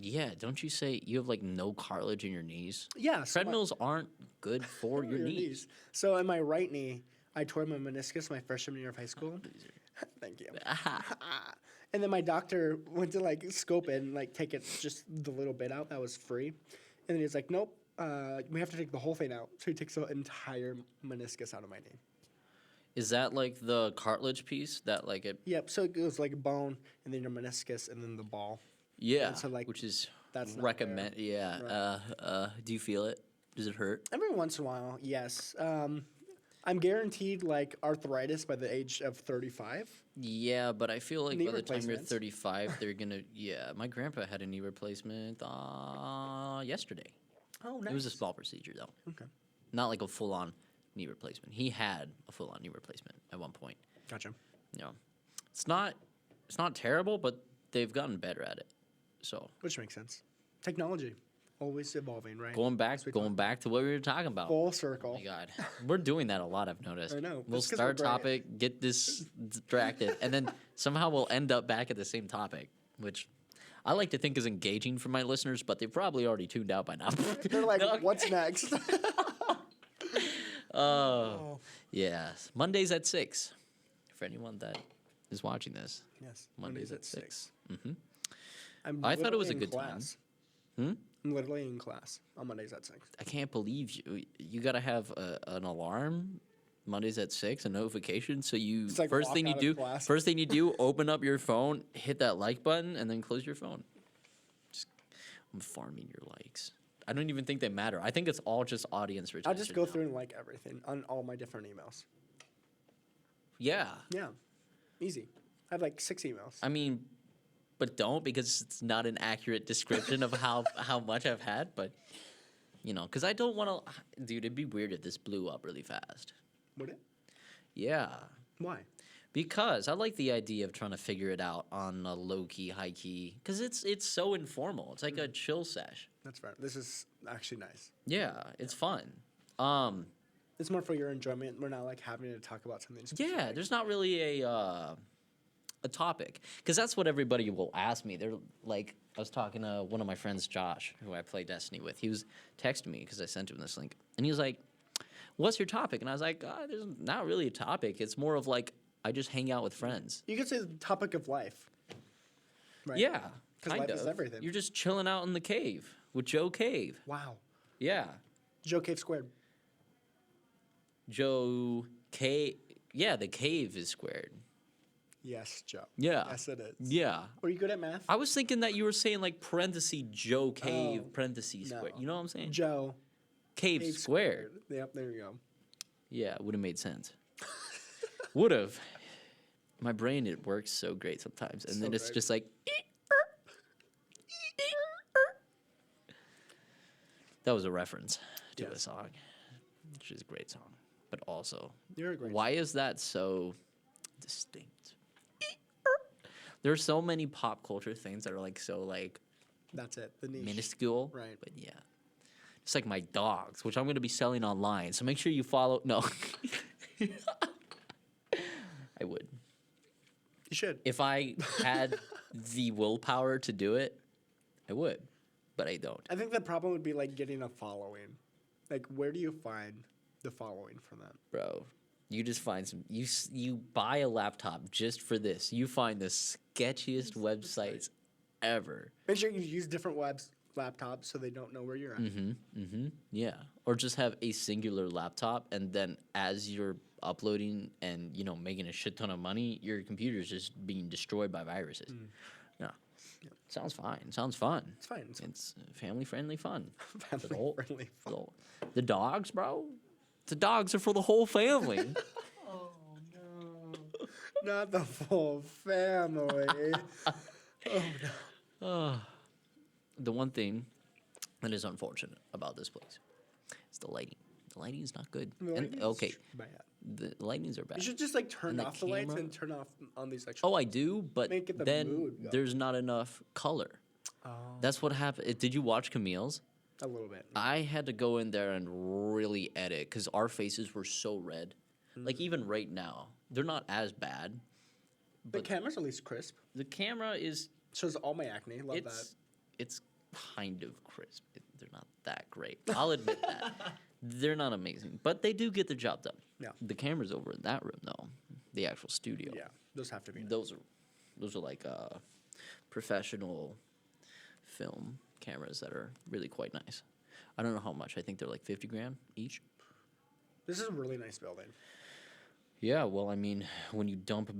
yeah, don't you say you have like no cartilage in your knees? Yeah. So Treadmills aren't good for your knees. So in my right knee, I tore my meniscus my freshman year of high school. Thank you. And then my doctor went to like scope it and like take it just the little bit out that was free, and then he was like, "Nope, we have to take the whole thing out." So he takes the entire meniscus out of my knee. Is that like the cartilage piece that like it? Yep. So it goes like bone, and then your meniscus, and then the ball. Yeah, so, like, which is that's not recommend. Yeah. Do you feel it? Does it hurt? Every once in a while, yes. I'm guaranteed like arthritis by the age of 35. Yeah, but I feel like Knee by the time you're replacements. 35, they're gonna. Yeah, my grandpa had a knee replacement yesterday. Oh, nice. It was a small procedure though, Okay. not like a full-on knee replacement. He had a full-on knee replacement at one point. Gotcha. You know, it's not terrible, but they've gotten better at it. So Which makes sense. Technology, always evolving, right? going back to what we were talking about. Full Oh circle. my God, we're doing that a lot. I've noticed. I know. We'll It's 'cause start we're great. topic, get this distracted, and then somehow we'll end up back at the same topic, which I like to think is engaging for my listeners, but they've probably already tuned out by now. They're like, No. what's next? Oh, yes. Mondays at 6. For anyone that is watching this, Yes. Mondays at 6. I thought it was a good time. class. Hmm? I'm literally in class on Mondays at 6. I can't believe you. You got to have an alarm Mondays at 6, a notification. So you It's like first walk thing you out of do, class. open up your phone, hit that like button, and then close your phone. I'm farming your likes. I don't even think they matter. I think it's all just audience retention. I'll just go now. through and like everything on all my different emails. Yeah. Yeah. Easy. I have like 6 emails. I mean, but don't, because it's not an accurate description of how much I've had. But, you know, because I don't want to. Dude, it'd be weird if this blew up really fast. Would it? Yeah. Why? Because I like the idea of trying to figure it out on a low key, high key. Because it's so informal. It's like a chill sesh. That's fair. This is actually nice. Yeah, it's fun. It's more for your enjoyment. We're not like having to talk about something specific. Yeah, there's not really a topic, because that's what everybody will ask me. They're like, I was talking to one of my friends, Josh, who I play Destiny with. He was texting me because I sent him this link, and he was like, "What's your topic?" And I was like, "There's not really a topic. It's more of like I just hang out with friends." You could say the topic of life. Right? Yeah, 'Cause kind life of. is everything. You're just chilling out in the cave with Joe Cave. Wow. Yeah, Joe Cave squared. Joe Cave. Yeah, the cave is squared. Yes, Joe. Yeah. Yes, it is. Yeah. Were you good at math? I was thinking that you were saying like parenthesis Joe Cave, Oh, parenthesis squared. no. You know what I'm saying? Joe. Cave squared. Yep, there you go. Yeah, would have made sense. Would have. My brain, it works so great sometimes. And So then it's great. just like. That was a reference to a Yes. song, which is a great song. But also, You're a great. why is that so distinct? There's so many pop culture things that are like so like That's it. The niche. minuscule. Right. But yeah. It's like my dogs, which I'm going to be selling online. So make sure you follow. No. I would. You should. If I had the willpower to do it, I would. But I don't. I think the problem would be like getting a following. Like, where do you find the following from that? Bro, you just find some. You buy a laptop just for this. You find the sketchiest websites ever. Make sure you use different laptops so they don't know where you're at. Yeah. Or just have a singular laptop, and then as you're uploading and making a shit ton of money, your computer's just being destroyed by viruses. Yeah. Sounds fine. Sounds fun. It's fine. It's family friendly fun. Family friendly. The dogs, bro. The dogs are for the whole family. Oh no! Not the full family. Oh no! The one thing that is unfortunate about this place is It's the lighting. The lighting is not good. The And lighting is okay, bad. the lightings are bad. You should just like turn And the off the lights camera- and turn off on these like. Oh, I do, but Make it the then mood go. there's not enough color. Oh, That's what happened. Did you watch Camille's? a little bit. I had to go in there and really edit because our faces were so red. Like even right now, they're not as bad. The But camera's at least crisp. the camera is Shows all my acne. Love that. it's kind of crisp. They're not that great. I'll admit that. They're not amazing, but they do get the job done. Yeah. The camera's over in that room though, the actual studio. Yeah, those have to be. Those are like professional film cameras that are really quite nice. I don't know how much. I think they're like 50 grand each. This is a really nice building. Yeah, well, I mean, when you dump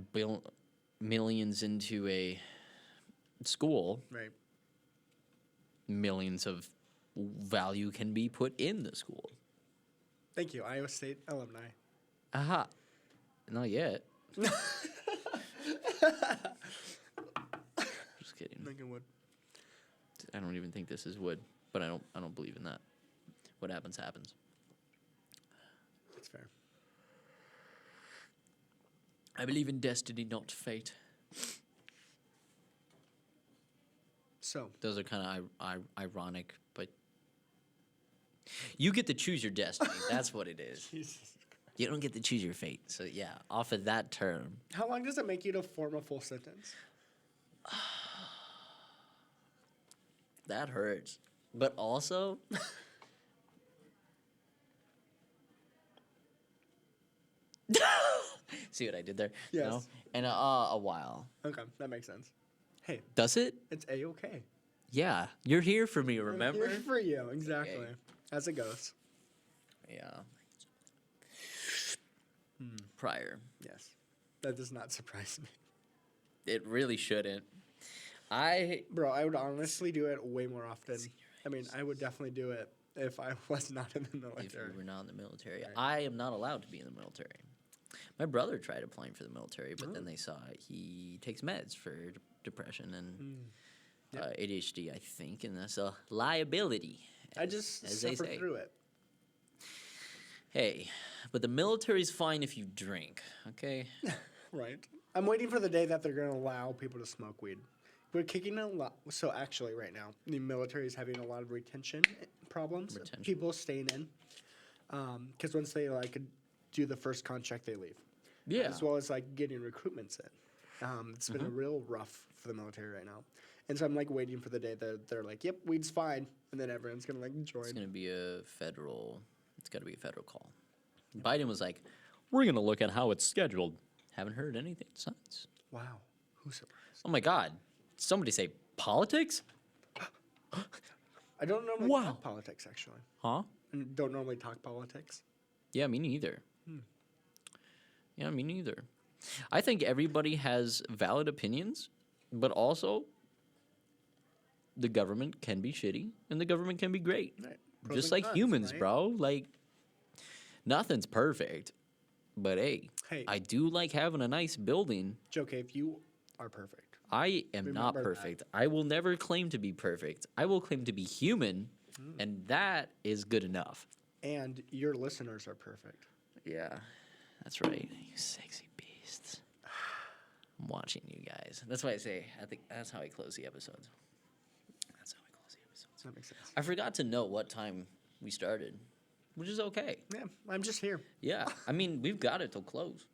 millions into a school, Right. millions of value can be put in the school. Thank you, Iowa State alumni. Aha. Not yet. Just kidding. Lincoln Wood. I don't even think this is wood, but I don't believe in that. What happens happens. That's fair. I believe in destiny, not fate. So, Those are kind of ironic, but you get to choose your destiny. That's what it is. Jesus. You don't get to choose your fate. So yeah, off of that term, How long does it make you to form a full sentence? that hurts. But also, see what I did there? Yes. No? And a while. Okay, that makes sense. Hey, Does it? it's A-okay. Yeah, you're here for me. I'm Remember? here for you, exactly. Okay. As it goes. Yeah. Prior. Yes. That does not surprise me. It really shouldn't. I Bro, I would honestly do it way more often. I mean, I would definitely do it if I was not in the if military. you were not in the military. Right. I am not allowed to be in the military. My brother tried applying for the military, but then they saw he takes meds for depression and ADHD, I think, and that's a liability. I just as they suffered say. through it. Hey, but the military's fine if you drink, okay? Right. I'm waiting for the day that they're going to allow people to smoke weed. We're kicking a lot. So actually, right now, the military is having a lot of retention problems. Retention. People staying in, because once they like do the first contract, they leave. Yeah. As well as like getting recruitments in. It's been a real rough for the military right now, and so I'm like waiting for the day that they're like, "Yep, weed's fine," and then everyone's gonna like join. It's going to be a federal, it's got to be a federal call. Biden was like, we're going to look at how it's scheduled. Haven't heard anything since. Wow, who's surprised? Oh my God. Somebody say politics? I don't normally Wow. talk politics actually. Huh? And don't normally talk politics. Yeah, me neither. Yeah, me neither. I think everybody has valid opinions, but also the government can be shitty and the government can be great. Right. Pros Just and like cons, humans, right? bro. Like, nothing's perfect. But hey, Hey. I do like having a nice building. Joe Cave, you are perfect. I am not Remember that. perfect. I will never claim to be perfect. I will claim to be human, and that is good enough. And your listeners are perfect. Yeah, that's right. You sexy beasts. I'm watching you guys. That's why I say, I think that's how I close the episodes. That's how I close the episodes. That makes sense. I forgot to note what time we started, which is okay. Yeah, I'm just here. Yeah, I mean, we've got it till close.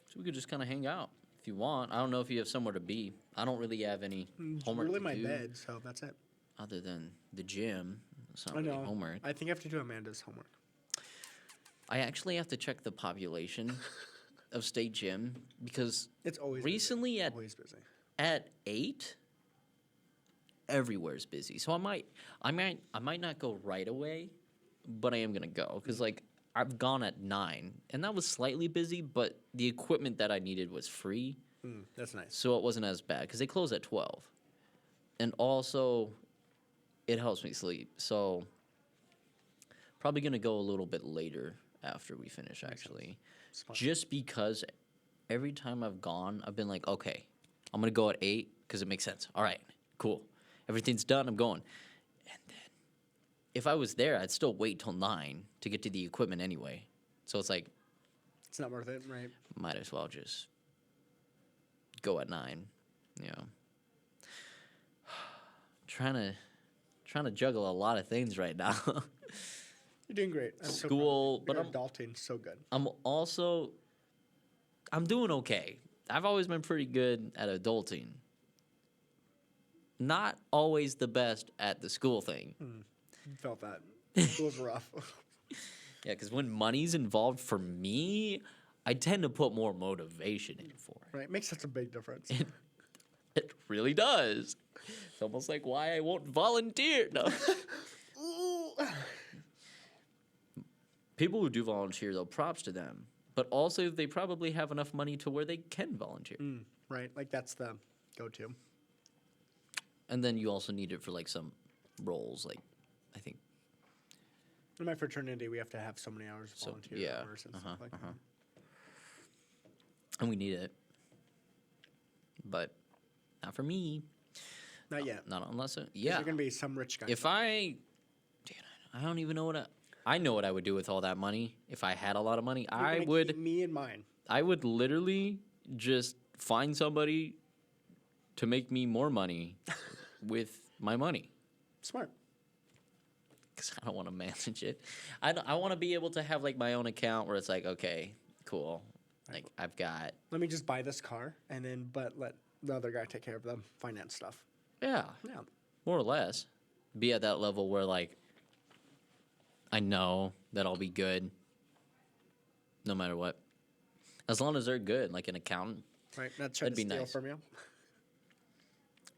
So we could just kind of hang out if you want. I don't know if you have somewhere to be. I don't really have any It's homework really to my do bed, so that's it. other than the gym. It's not I really know. homework. I think I have to do Amanda's homework. I actually have to check the population of state gym because It's always recently busy. at Always busy. at 8 everywhere's busy. So I might not go right away, but I am going to go cuz like I've gone at 9 and that was slightly busy, but the equipment that I needed was free, That's nice. so it wasn't as bad cuz they close at 12. And also it helps me sleep. So probably going to go a little bit later after we finish actually. Smart. Just because every time I've gone, I've been like, okay, I'm going to go at 8 because it makes sense. All right, cool. Everything's done. I'm going. And then if I was there, I'd still wait till 9 to get to the equipment anyway. So it's like, It's not worth it, right? might as well just go at 9. You know, trying to juggle a lot of things right now. You're doing great. I'm School, so but proud of you. You're adulting so good. I'm doing okay. I've always been pretty good at adulting. Not always the best at the school thing. Felt that. School's rough. Yeah, because when money's involved for me, I tend to put more motivation in for it. Right? Makes such a big difference. It really does. It's almost like why I won't volunteer. No. People who do volunteer, though, props to them. But also, they probably have enough money to where they can volunteer. Right? Like, that's the go-to. And then you also need it for, like, some roles. Like, I think. In my fraternity, we have to have so many hours of volunteer hours and stuff like that. And we need it. But not for me. Not yet. Not unless it. You're Yeah. going to be some rich guy. If dude, I don't even know what I know what I would do with all that money. If I had a lot of money, You're I gonna would. keep me and mine. I would literally just find somebody to make me more money with my money. Smart. Because I don't want to manage it. I want to be able to have like my own account where it's like, okay, cool. Like I've got. Let me just buy this car and then let the other guy take care of the finance stuff. Yeah. Yeah. More or less. Be at that level where like I know that I'll be good no matter what. As long as they're good, like an accountant. Right. Not trying That'd to be steal nice. from you.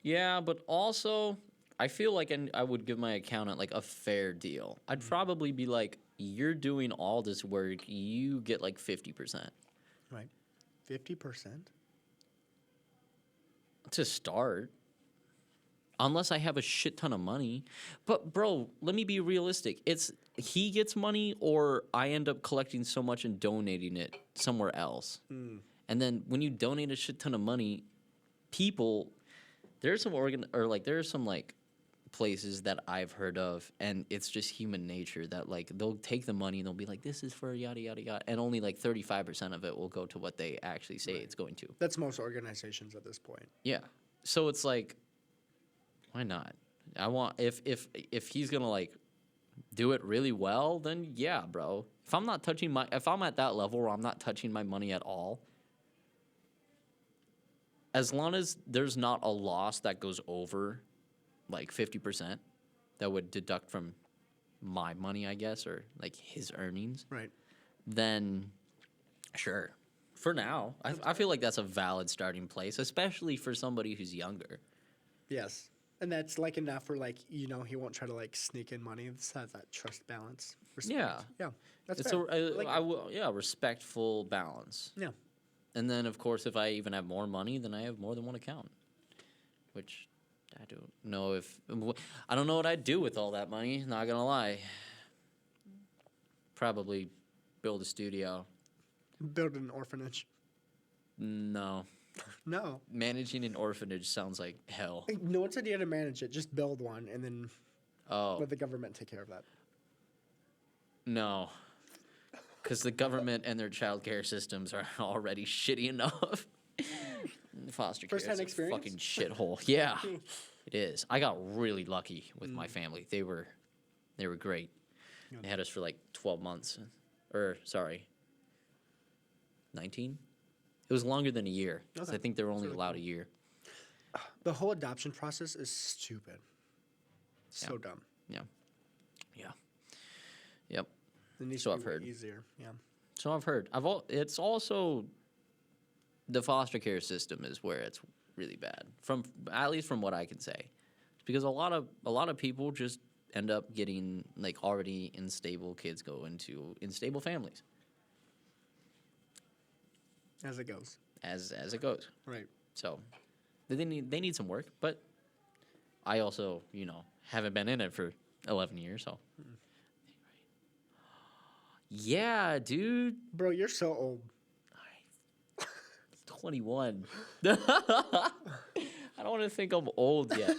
Yeah, but also I feel like I would give my accountant like a fair deal. I'd probably be like, you're doing all this work, you get like 50%. Right. 50%? To start. Unless I have a shit ton of money. But bro, let me be realistic. It's he gets money or I end up collecting so much and donating it somewhere else. And then when you donate a shit ton of money, people there's some places that I've heard of and it's just human nature that like they'll take the money and they'll be like this is for yada yada yada and only like 35% of it will go to what they actually say it's going to. That's most organizations at this point. Yeah. So it's like why not? I want if he's gonna like do it really well, then yeah, bro. If I'm at that level where I'm not touching my money at all, as long as there's not a loss that goes over like 50%, that would deduct from my money, I guess, or like his earnings, Right. then sure. For now, I feel like that's a valid starting place, especially for somebody who's younger. Yes. And that's like enough for like, he won't try to like sneak in money. It has that trust balance. Respect. Yeah. Yeah. That's It's fair. respectful balance. Yeah. And then, of course, if I even have more money, then I have more than one account. Which I don't know I don't know what I'd do with all that money, not gonna lie. Probably build a studio. Build an orphanage. No. No. Managing an orphanage sounds like hell. No one's idea to manage it. Just build one and then Oh, let the government take care of that. no. Because the government and their child care systems are already shitty enough. Foster care is First-hand a experience? fucking shithole. Yeah, it is. I got really lucky with my family. They were great. They had us for like 12 months. 19? It was longer than a year. 'Cause Okay. I think they were only really allowed cool. a year. The whole adoption process is stupid. So dumb. Yeah. Yep. It needs So to I've be way heard. easier. Yeah. So I've heard. It's also the foster care system is where it's really bad. At least from what I can say, because a lot of people just end up getting like already unstable kids go into unstable families As it goes. as it goes. Right. So they need some work, but I also haven't been in it for 11 years, so. Yeah, dude. Bro, you're so old. 21. I don't want to think I'm old yet.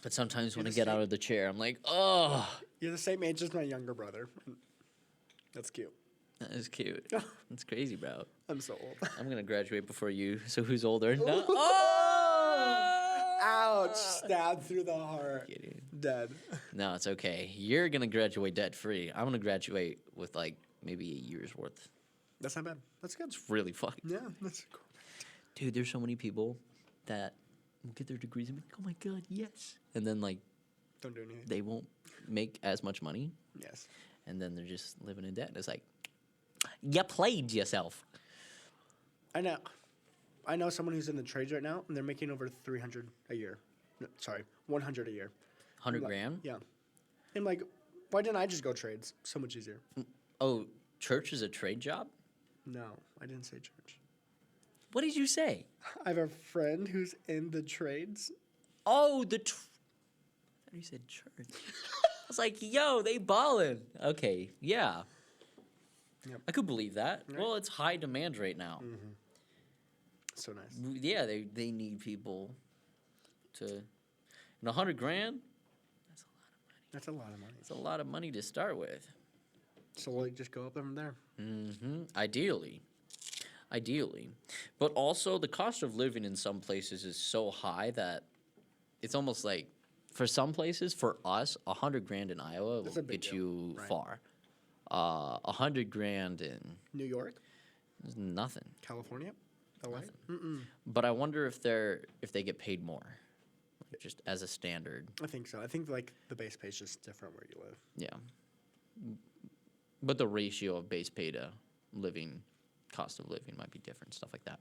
But sometimes when I the get same- out of the chair, I'm like, oh, You're the same age as my younger brother. That's cute. that is cute. That's crazy, bro. I'm so old. I'm gonna graduate before you. So who's older? No. Oh! Ouch! Stabbed through the heart. Kidding. Dead. No, it's okay. You're gonna graduate debt free. I'm gonna graduate with like maybe a year's worth. That's not bad. That's good. It's really fucking. Yeah, that's cool. Dude, there's so many people that will get their degrees and be like, oh my god, yes. And then like Don't do anything. they won't make as much money, Yes. and then they're just living in debt. And it's like, you played yourself. I know someone who's in the trades right now, and they're making over 300 a year. No, sorry, 100 a year. 100 Like, grand? Yeah. I'm like, why didn't I just go trades? So much easier. Oh, church is a trade job? No, I didn't say church. What did you say? I have a friend who's in the trades. Oh, I thought you said church. I was like, yo, they ballin'. Okay, yeah. Yep. I could believe that. Right. Well, it's high demand right now. So nice. Yeah, they need people to. And 100 grand? That's a lot of money. It's a lot of money to start with. So we'll just go up from there. Ideally. But also, the cost of living in some places is so high that it's almost like, for some places, for us, 100 grand in Iowa That's will a big get deal, you right. far. 100 grand in New York, is nothing. California, LA. But I wonder if they get paid more, just as a standard. I think so. I think like the base pay is just different where you live. Yeah. But the ratio of base pay to cost of living might be different, stuff like that.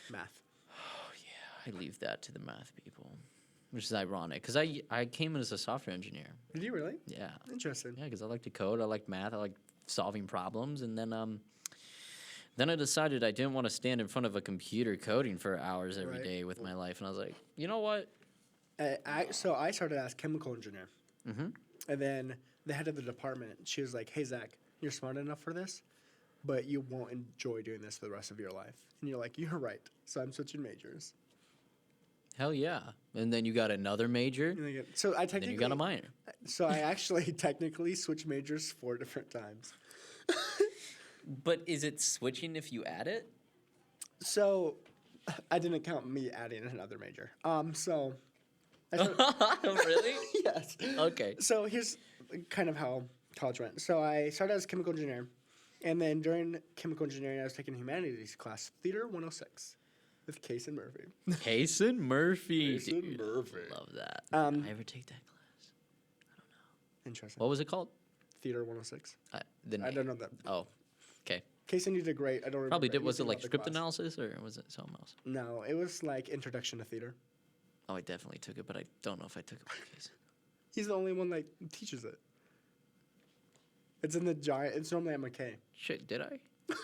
Math. Oh, yeah, I leave that to the math people, which is ironic because I came in as a software engineer. Did you really? Yeah. Interesting. Yeah, because I like to code, I like math, I like solving problems, and then I decided I didn't want to stand in front of a computer coding for hours every Right. day with my life, and I was like, you know what? So I started as chemical engineer, Mm-hmm. and then the head of the department, she was like, "Hey Zach, you're smart enough for this, but you won't enjoy doing this for the rest of your life." And you're like, "You're right." So I'm switching majors. Hell yeah! And then you got another major, And I get, so I then technically you got a minor. So I actually technically switched majors 4 different times. But is it switching if you add it? So I didn't count me adding another major. So I started, Really? yes. Okay. So here's kind of how college went. So I started as a chemical engineer, and then during chemical engineering, I was taking a humanities class, Theater 106, with Case and Murphy. Kason Murphy. Kason dude, Murphy. Love that. Um, Did I ever take that class? Interesting. What was it called? Theater 106. The I name. don't know that. Oh, okay. Kason, you did great. I don't remember. Probably did. Was it anything like about the script class. analysis or was it something else? No, it was like Introduction to Theater. Oh, I definitely took it, but I don't know if I took it with Kason. He's the only one that teaches it. It's in the giant. It's normally at McKay. Shit, did I?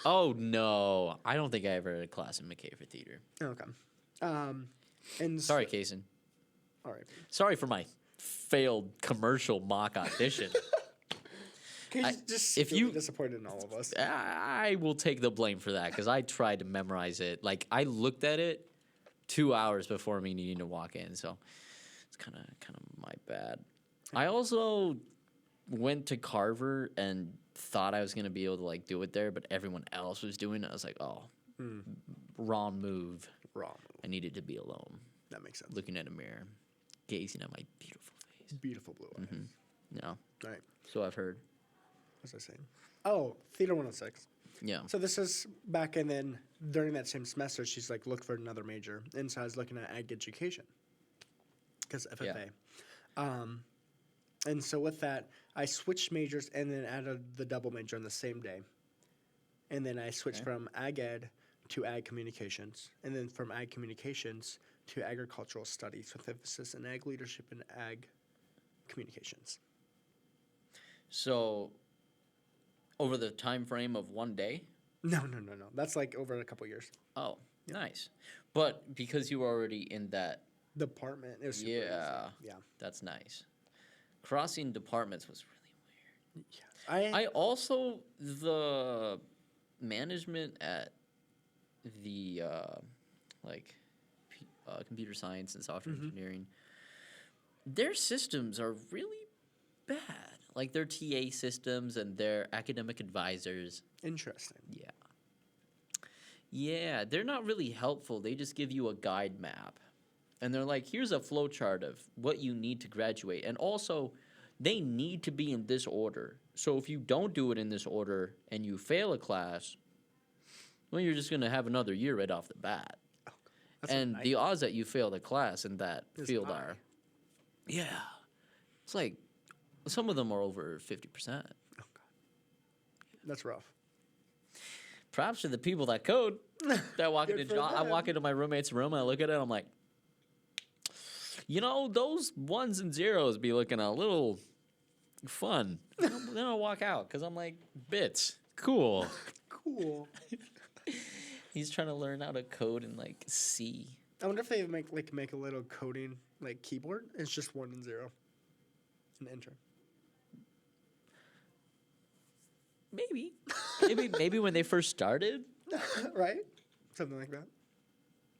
Oh no, I don't think I ever had a class in McKay for theater. Okay. And Sorry, Kason. All right. Sorry for my failed commercial mock audition. He's just if really you- disappointed in all of us. I will take the blame for that because I tried to memorize it. Like I looked at it 2 hours before me needing to walk in, so it's kind of my bad. I also went to Carver and thought I was gonna be able to like do it there, but everyone else was doing it. I was like, oh, wrong move. Wrong. I needed to be alone, That makes sense. looking at a mirror, gazing at my beautiful face. Beautiful blue eyes. Yeah, All right. so I've heard. What was I saying? Oh, Theater 106. Yeah. So this is back, and then during that same semester, she's like, look for another major. And so I was looking at ag education because FFA. And so with that, I switched majors and then added the double major on the same day. And then I switched Okay. from ag ed to ag communications, and then from ag communications to agricultural studies with emphasis in ag leadership and ag communications. So, over the time frame of one day. No. That's like over a couple years. Oh, nice. But because you were already in that, Department. It was super Yeah. easy. Yeah. that's nice. Crossing departments was really weird. Yeah. I also, the management at the computer science and software engineering their systems are really bad. Like their TA systems and their academic advisors. Interesting. Yeah. Yeah, they're not really helpful. They just give you a guide map. And they're like, here's a flow chart of what you need to graduate. And also, they need to be in this order. So if you don't do it in this order and you fail a class, well, you're just going to have another year right off the bat. That's And the odds that you fail the class in that It's field high. are, yeah. It's like, some of them are over 50%. That's rough. Props to the people that code. That walk Good into for I them. walk into my roommate's room and I look at it and I'm like, you know, those ones and zeros be looking a little fun. Then I'll walk out because I'm like, bits, cool. Cool. He's trying to learn how to code in like C. I wonder if they make a little coding like keyboard. It's just 1 and 0, and enter. Maybe when they first started. Right? Something like that.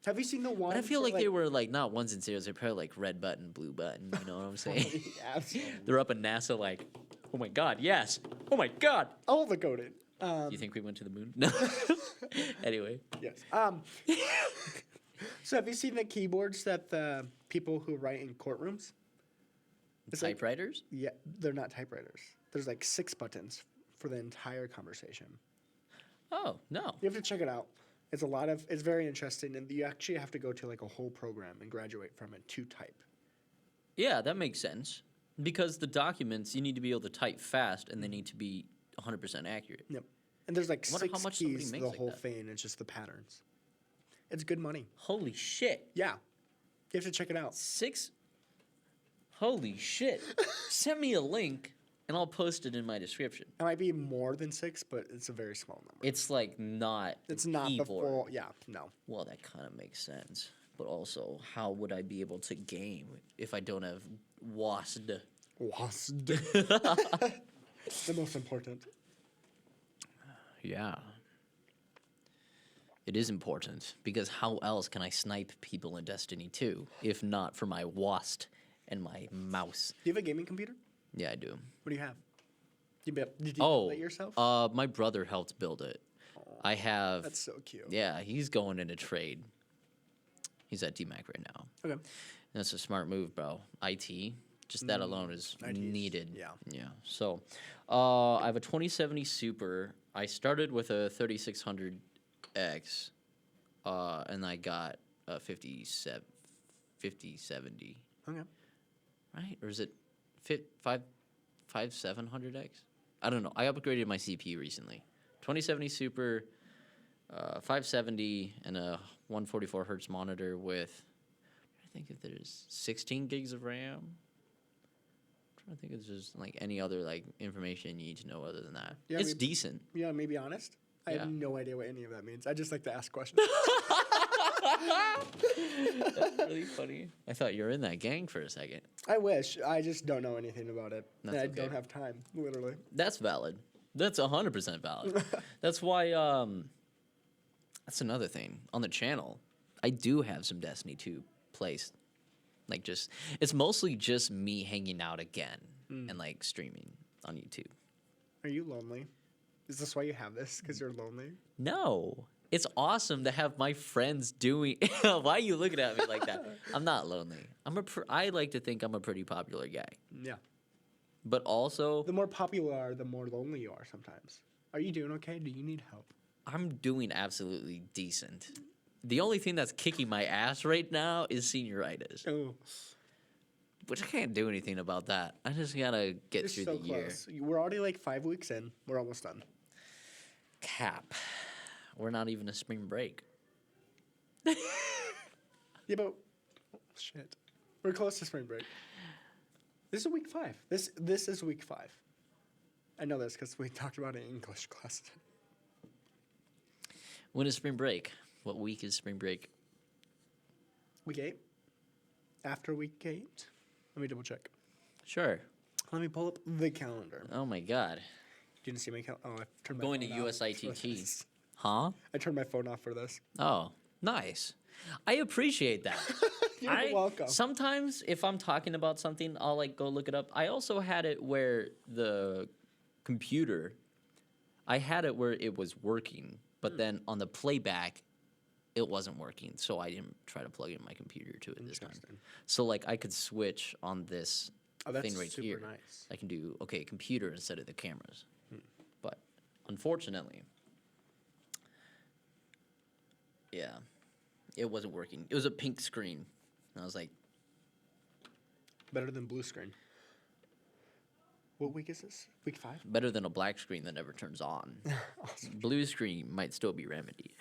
Have you seen the one? But I feel like they were like not ones and zeros. They're probably like red button, blue button. You know what I'm saying? Absolutely. They're up in NASA like, oh my god, yes. Oh my god. All the coding. You think we went to the moon? No. Anyway. Yes. So have you seen the keyboards that the people who write in courtrooms? It's like- Typewriters? Yeah, they're not typewriters. There's like 6 buttons for the entire conversation. Oh, no. You have to check it out. It's very interesting, and you actually have to go to like a whole program and graduate from it to type. Yeah, that makes sense. Because the documents, you need to be able to type fast, and they need to be 100% accurate. Yep. And there's like I wonder 6 how much somebody keys to makes the like whole that. thing. It's just the patterns. It's good money. Holy shit. Yeah. You have to check it out. 6? Holy shit. Send me a link, and I'll post it in my description. It might be more than 6, but it's a very small number. It's like not It's not keyboard. the full. Yeah, no. Well, that kind of makes sense. But also, how would I be able to game if I don't have WASD? WASD. The most important. Yeah. It is important, because how else can I snipe people in Destiny 2 if not for my WASD and my mouse? Do you have a gaming computer? Yeah, I do. What do you have? Did you build it yourself? My brother helped build it. I have. That's so cute. Yeah, he's going into trade. He's at DMAC right now. Okay. That's a smart move, bro. IT, just that alone is IT is- needed. yeah. Yeah. So, I have a 2070 Super. I started with a 3600X, and I got a 5070. Okay. Right? Or is it 5700X? I don't know. I upgraded my CPU recently. 2070 Super, 570, and a 144 hertz monitor with, I think if there's 16 gigs of RAM. I'm trying to think if there's like any other like information you need to know other than that. Yeah, It's maybe- decent. Yeah, maybe honest. I Yeah. have no idea what any of that means. I just like to ask questions. That's really funny. I thought you were in that gang for a second. I wish. I just don't know anything about it. That's and I okay. don't have time, literally. That's valid. That's 100% valid. That's why. That's another thing on the channel. I do have some Destiny 2 plays. Like it's mostly just me hanging out again and like streaming on YouTube. Are you lonely? Is this why you have this? Because you're lonely? No, it's awesome to have my friends doing. Why are you looking at me like that? I'm not lonely. I like to think I'm a pretty popular guy, Yeah. but also The more popular you are, the more lonely you are sometimes. Are you doing okay? Do you need help? I'm doing absolutely decent. The only thing that's kicking my ass right now is senioritis, Oh, which I can't do anything about that. I just gotta get you're through so the year. close. We're already like 5 weeks in. We're almost done. Cap. We're not even a spring break. Yeah, but oh, shit. We're close to spring break. This is week 5. This is week 5. I know this because we talked about it in English class. When is spring break? What week is spring break? Week 8. After week 8. Let me double check. Sure. Let me pull up the calendar. Oh my god. Didn't see my calendar. Oh, I turned my Going to phone off for USITT. this. Huh? I turned my phone off for this. Oh, nice. I appreciate that. You're welcome. Sometimes if I'm talking about something, I'll like go look it up. I also had it where the computer, I had it where it was working, but then on the playback, it wasn't working. So I didn't try to plug in my computer to it this time. So like I could switch on this thing right super here. nice. I can do computer instead of the cameras. But unfortunately, yeah, it wasn't working. It was a pink screen. And I was like, Better than blue screen. What week is this? Week 5? better than a black screen that never turns on. Awesome. Blue screen might still be remedied.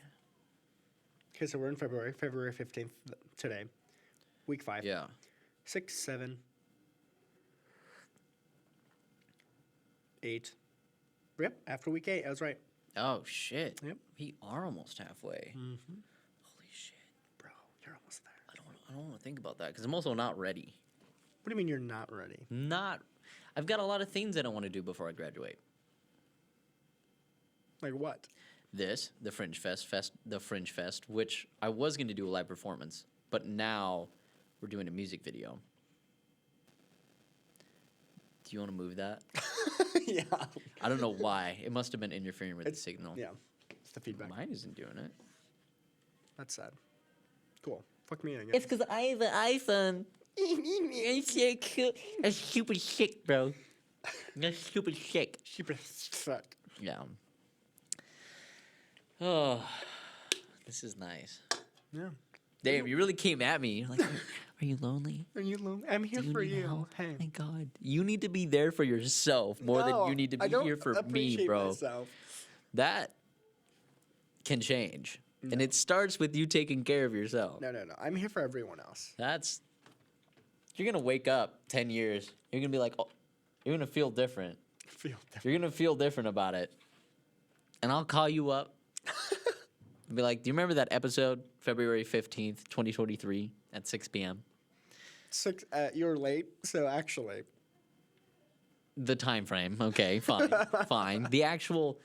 Okay, so we're in February 15th today. Week 5. Yeah. 6, 7, 8. Yep, after week 8, I was right. Oh, shit. Yep. We are almost halfway. Mm-hmm. Holy shit. Bro, you're almost there. I don't want to think about that because I'm also not ready. What do you mean you're not ready? I've got a lot of things that I want to do before I graduate. Like what? The Fringe Fest, which I was going to do a live performance, but now we're doing a music video. Do you want to move that? Yeah. I don't know why. It must have been interfering with the signal. Yeah, it's the feedback. Mine isn't doing it. That's sad. Cool. Fuck me, I guess. It's because I have an iPhone. It's so cool. That's super sick, bro. That's super sick. Super fuck. Yeah. Oh, this is nice. Yeah. Damn, you really came at me. You're like, are you lonely? Are you lonely? I'm here Do you for need you. help? Hey. My God, you need to be there for yourself more than you need to be here for me, bro. Myself. That can change, and it starts with you taking care of yourself. No. I'm here for everyone else. You're gonna wake up 10 years. You're gonna be like, oh, you're gonna feel different. You're gonna feel different about it, and I'll call you up. Be like, do you remember that episode, February 15th, 2023, at 6 p.m.? You're late, so actually. The time frame. Okay, fine, fine. The actual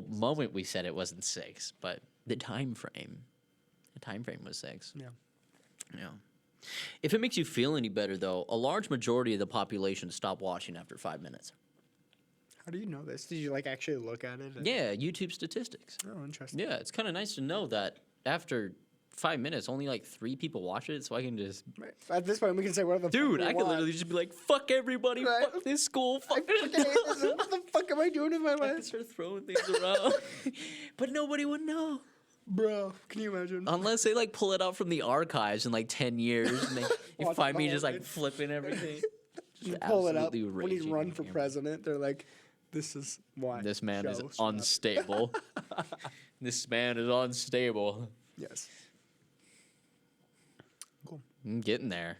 moment we said it wasn't 6, but the time frame was 6. Yeah. Yeah. If it makes you feel any better, though, a large majority of the population stopped watching after 5 minutes. How do you know this? Did you like actually look at it? Yeah, YouTube statistics. Oh, interesting. Yeah, it's kind of nice to know that after 5 minutes, only like 3 people watch it, so I can just... Right. At this point, we can say whatever the Dude, fuck I we could want. literally just be like, fuck everybody, Right. fuck this school, fuck I fucking hate this. What the fuck am I doing with my I could life? start throwing things around. But nobody would know. Bro, can you imagine? Unless they like pull it out from the archives in like 10 years and they Watch find the me whole just like thing. flipping everything. Just Pull it up absolutely when he's raging run on for camera. president. They're like, this is why. This man is Joe, shut up. unstable. This man is unstable. Yes. Cool. I'm getting there.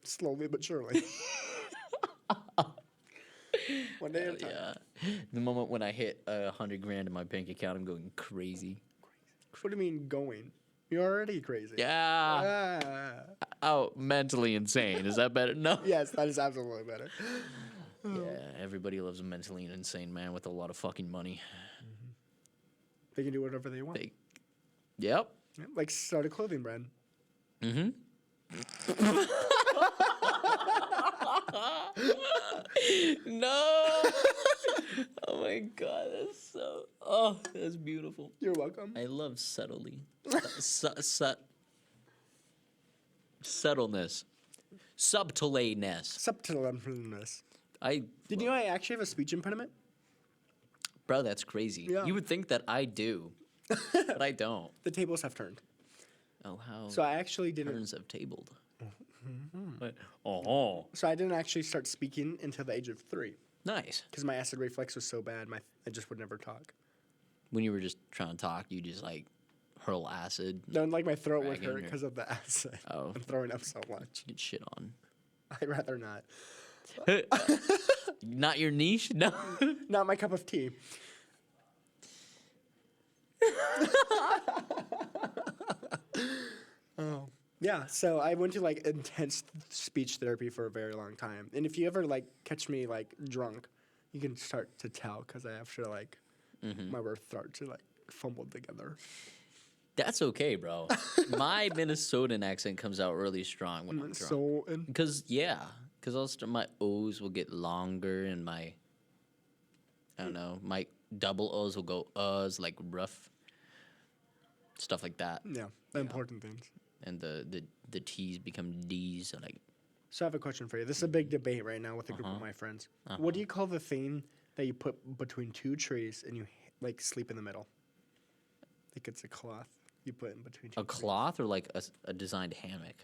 Slowly but surely. One day at a time. Yeah. The moment when I hit $100,000 in my bank account, I'm going crazy. What do you mean going? You're already crazy. Yeah. Ah. Oh, mentally insane. Is that better? No. Yes, that is absolutely better. Yeah, everybody loves a mentally insane man with a lot of fucking money. They can do whatever they want. Yep. Yeah, like start a clothing brand. Mm-hmm. No. Oh my God, that's beautiful. You're welcome. I love subtlety. Subtleness. Subtleness. Subtleness. Did you know I actually have a speech impediment? Bro, that's crazy. Yeah. You would think that I do, but I don't. The tables have turned. Oh, how So I actually didn't. turns have tabled. But, So I didn't actually start speaking until the age of 3 nice. because my acid reflux was so bad. I just would never talk. When you were just trying to talk, you just like hurl acid, Then like my throat would Dragging hurt your- because of the acid. Oh. I'm throwing up so much. get shit on. I'd rather not. Not your niche? No. Not my cup of tea. Oh. Yeah, so I went to like intense speech therapy for a very long time. And if you ever like catch me like drunk, you can start to tell because I have to like my words start to like fumble together. That's okay, bro. My Minnesotan accent comes out really strong when I'm drunk. So, and Because my O's will get longer and my I don't know, my double O's will go like rough stuff like that, yeah, important things. and the T's become D's. So like So I have a question for you. This is a big debate right now with a group of my friends. What do you call the thing that you put between two trees and you like sleep in the middle? I think it's a cloth you put in between two a trees. cloth or like a designed hammock.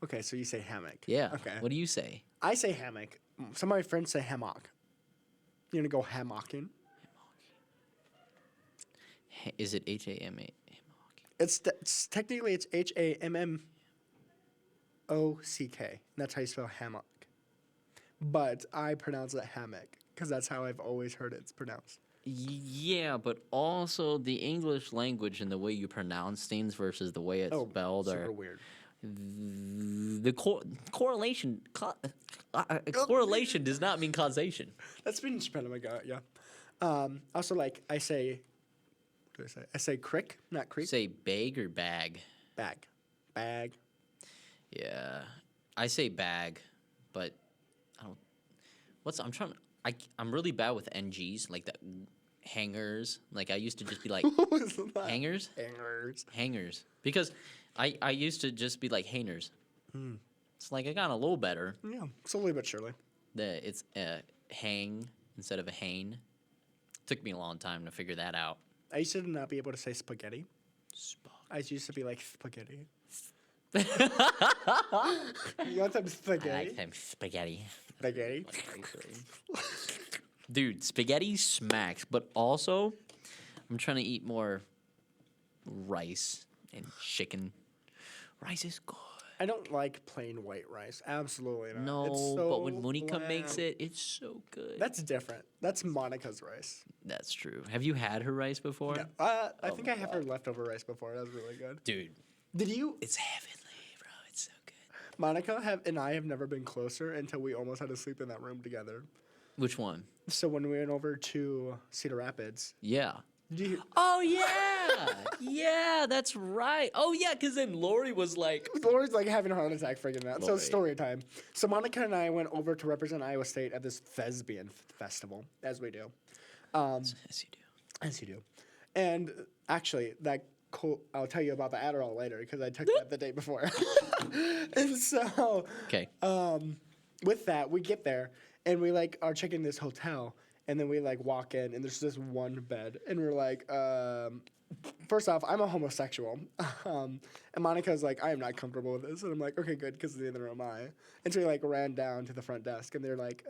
Okay, so you say hammock. Yeah. Okay. What do you say? I say hammock. Some of my friends say hammock. You gonna go hammocking? Is it HAMA? It's technically it's HAMMOCK. That's how you spell hammock. But I pronounce it hammock because that's how I've always heard it's pronounced. Yeah, but also the English language and the way you pronounce things versus the way it's spelled super are weird. the correlation. Correlation does not mean causation. That's been Japan. Oh my god, yeah. Also, like I say, what do I say? I say crick, not creek. Say bag or bag. Bag. Yeah, I say bag, but I don't. I'm really bad with NGs like that. Hangers. Like I used to just be like What was that? hangers. Hangers. Because I used to just be like hangers. It's like I got a little better. Yeah, slowly but surely. It's hang instead of a hane. Took me a long time to figure that out. I used to not be able to say spaghetti. I used to be like spaghetti. You want some I spaghetti? like them spaghetti. Spaghetti. Dude, spaghetti smacks, but also I'm trying to eat more rice and chicken. Rice is good. I don't like plain white rice. Absolutely not. No, It's so but when Monica makes bland. it, it's so good. That's different. That's Monica's rice. That's true. Have you had her rice before? Yeah. I think I have her leftover rice before. That was really good. Dude, Did you? it's heavenly, bro. It's so good. Monica and I have never been closer until we almost had to sleep in that room together. Which one? So when we went over to Cedar Rapids, Yeah. did you? Oh, yeah. Yeah, that's right. Oh, yeah, because then Lori was like, Lori's like having a heart attack freaking out. So Lori. story time. So Monica and I went over to represent Iowa State at this thespian festival, as we do. yes, you do. As you do. And actually, I'll tell you about the Adderall later because I took that the day before. And so, Okay. with that, we get there and we like are checking this hotel, and then we like walk in and there's this one bed, and we're like, first off, I'm a homosexual, and Monica's like, I am not comfortable with this, and I'm like, okay, good, because neither am I. And so we like ran down to the front desk, and they're like,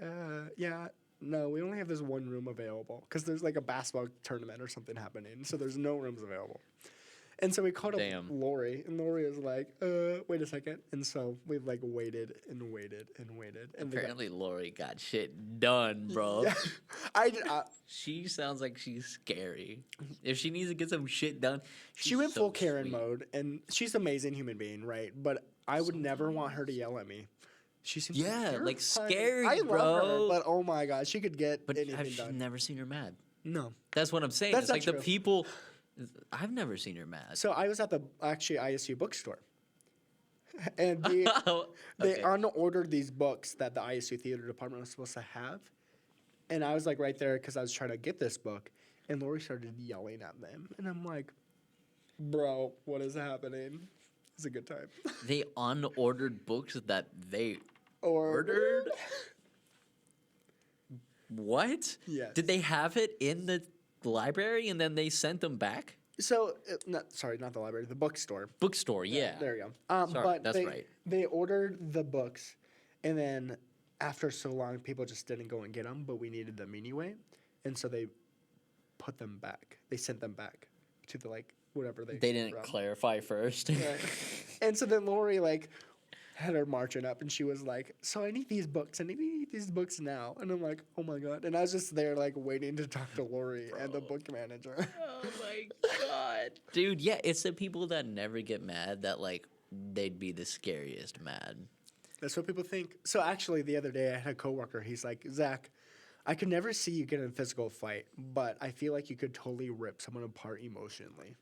yeah. No, we only have this one room available because there's like a basketball tournament or something happening, so there's no rooms available. And so we called up Damn. Lori, and Lori was like, wait a second. And so we like waited and waited and waited. And Apparently, Lori got shit done, bro. yeah, She sounds like she's scary. If she needs to get some shit done, she she's went so full Karen sweet. mode, and she's an amazing human being, right? But I would never want her to yell at me. She seems Yeah, like terrifying. scary, I bro. love her, but oh my god, she could get But anything I've done. never seen her mad. No. That's what I'm saying. That's It's not like true. the people. I've never seen her mad. So I was at the ISU bookstore, and they Okay. unordered these books that the ISU theater department was supposed to have, and I was like right there because I was trying to get this book, and Lori started yelling at them, and I'm like, "Bro, what is happening?" It's a good time. They unordered books that they Or ordered. What? Yes. Did they have it in the library and then they sent them back? So, not the library, the bookstore. Bookstore, yeah. There you go. Sorry, But that's right. They ordered the books, and then after so long, people just didn't go and get them, but we needed them anyway, and so they put them back. They sent them back to the whatever they. They didn't from. clarify first. Right. And so then Lori had her marching up, and she was like, "So I need these books. I need these books now." And I'm like, "Oh my god!" And I was just there waiting to talk to Lori and the book manager. Oh my god. Dude, yeah, it's the people that never get mad that they'd be the scariest mad. That's what people think. So actually, the other day I had a coworker. He's like, "Zach, I could never see you get in a physical fight, but I feel like you could totally rip someone apart emotionally."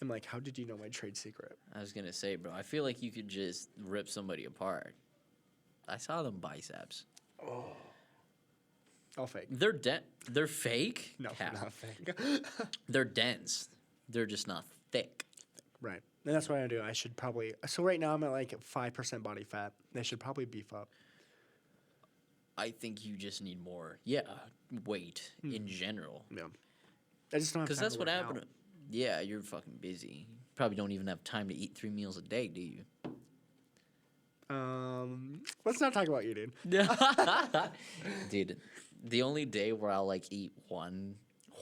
I'm like, how did you know my trade secret? I was gonna say, bro, I feel like you could just rip somebody apart. I saw them biceps. Oh. All fake. They're fake? No, Cap. not fake. They're dense. They're just not thick. Right. And that's what I do. I should probably. So right now I'm at like 5% body fat. They should probably beef up. I think you just need more, weight in general. Yeah. I just don't have Because time that's to what work happened. out. Yeah, you're fucking busy. Probably don't even have time to eat 3 meals a day, do you? Let's not talk about you, dude. Dude, the only day where I'll like eat one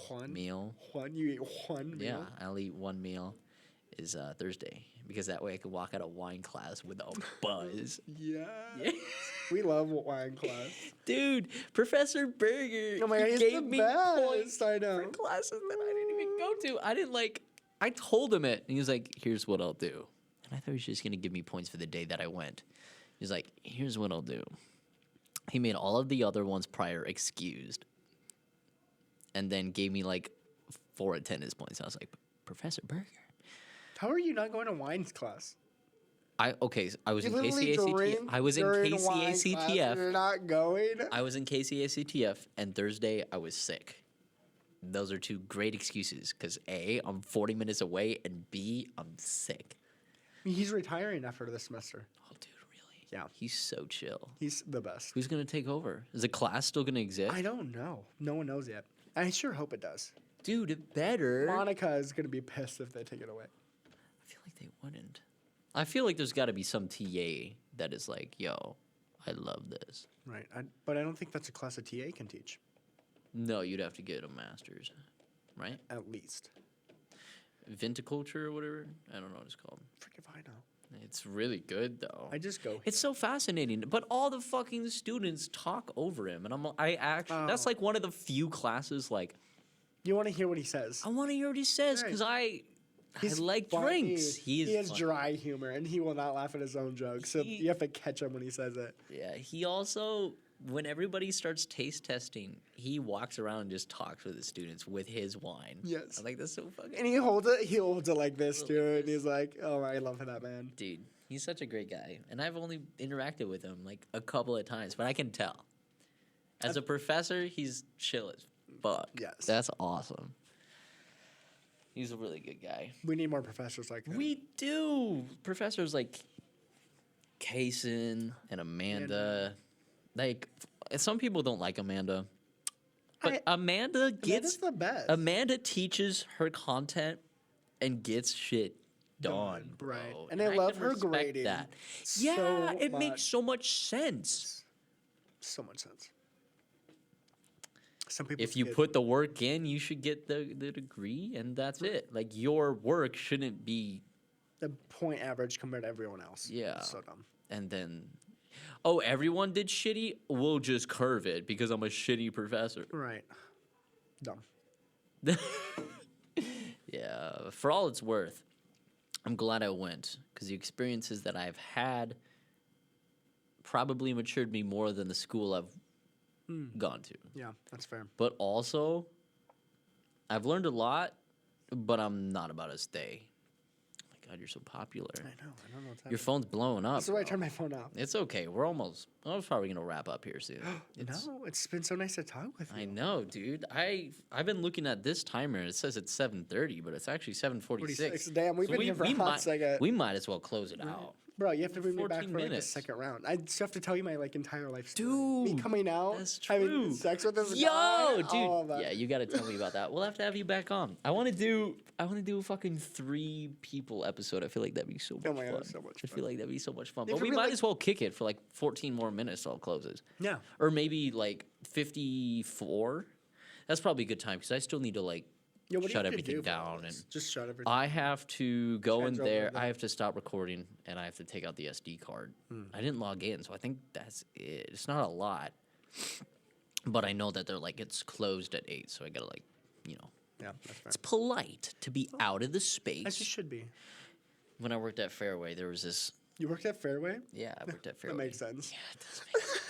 One meal. You eat one meal? Yeah, I'll eat one meal is Thursday because that way I can walk out of wine class with a buzz. Yeah. Yeah. We love wine class. Dude, Professor Berger Oh my God, he's gave the me best. points I know. for classes that I didn't even go to. I told him it, and he was like, "Here's what I'll do." And I thought he was just gonna give me points for the day that I went. He's like, "Here's what I'll do." He made all of the other ones prior excused, and then gave me like 4 attendance points. I was like, "Professor Berger." How are you not going to wines class? I was You in literally KCACTF. drink I was in during wine class and KCACTF. You're not going? I was in KCACTF, and Thursday I was sick. Those are 2 great excuses because A, I'm 40 minutes away, and B, I'm sick. He's retiring after this semester. Oh, dude, really? Yeah. He's so chill. He's the best. Who's going to take over? Is the class still going to exist? I don't know. No one knows yet. I sure hope it does. Dude, it better. Monica is going to be pissed if they take it away. I feel like they wouldn't. I feel like there's got to be some TA that is like, yo, I love this. Right. But I don't think that's a class a TA can teach. No, you'd have to get a master's, right? At least. Viticulture or whatever. I don't know what it's called. Freak if I know. It's really good though. I just go. It's so fascinating, but all the fucking students talk over him, and that's like one of the few classes like You want to hear what he says. I want to hear what he says because I like funny. drinks. He has funny. dry humor, and he will not laugh at his own jokes. So you have to catch him when he says it. Yeah, he also, when everybody starts taste testing, he walks around and just talks with the students with his wine. Yes. I'm like, that's so fucking. And he holds it like this, dude. And he's like, "Oh, I love that man." Dude, he's such a great guy, and I've only interacted with him like a couple of times, but I can tell. As a professor, he's chill as fuck. Yes. That's awesome. He's a really good guy. We need more professors like him. We do. Professors like Kaysen and Amanda. Like, some people don't like Amanda. But Amanda Amanda's the best. Amanda teaches her content and gets shit done. Bro. Right. And I love can her respect grading. that. So Yeah, it much. makes so much sense. So much sense. Some people. If you put the work in, you should get the degree, and that's it. Like, your work shouldn't be. the point average compared to everyone else. Yeah. So dumb. And then, oh, everyone did shitty? We'll just curve it because I'm a shitty professor. Right. Dumb. Yeah, for all it's worth, I'm glad I went because the experiences that I've had probably matured me more than the school I've gone to. Yeah, that's fair. But also, I've learned a lot, but I'm not about to stay. Oh my God, you're so popular. I know. I don't know what's happening. Your phone's blowing up. That's why I bro. turned my phone off. It's okay. I'm probably gonna wrap up here soon. No, it's been so nice to talk with you. I know, dude. I've been looking at this timer. It says it's 7:30, but it's actually 7:46. Damn, we've been here for a hot second. We might as well close it out. Bro, you have to bring me back 14 for like the minutes. second round. I just have to tell you my like entire life story. Dude, me coming out, that's having true. sex with this Yo, guy, dude. all of that. Yeah, you got to tell me about that. We'll have to have you back on. I want to do a fucking 3 people episode. I feel like that'd be so much Oh my God, fun. so much I fun. feel like that'd be so much fun. If But it we really, might like- as well kick it for like 14 more minutes till it closes. Yeah. Or maybe like 54. That's probably a good time because I still need to like Yeah, what do you shut have to everything do for down this? and Just shut everything. I have to go in Change over there. everything. I have to stop recording, and I have to take out the SD card. I didn't log in, so I think that's it. It's not a lot, but I know that they're like it's closed at 8, so I gotta like, yeah, that's fair. it's polite to be out of the space. As you should be. When I worked at Fairway, there was this. You worked at Fairway? Yeah, I worked at That Fairway. makes sense. Yeah, it does make sense.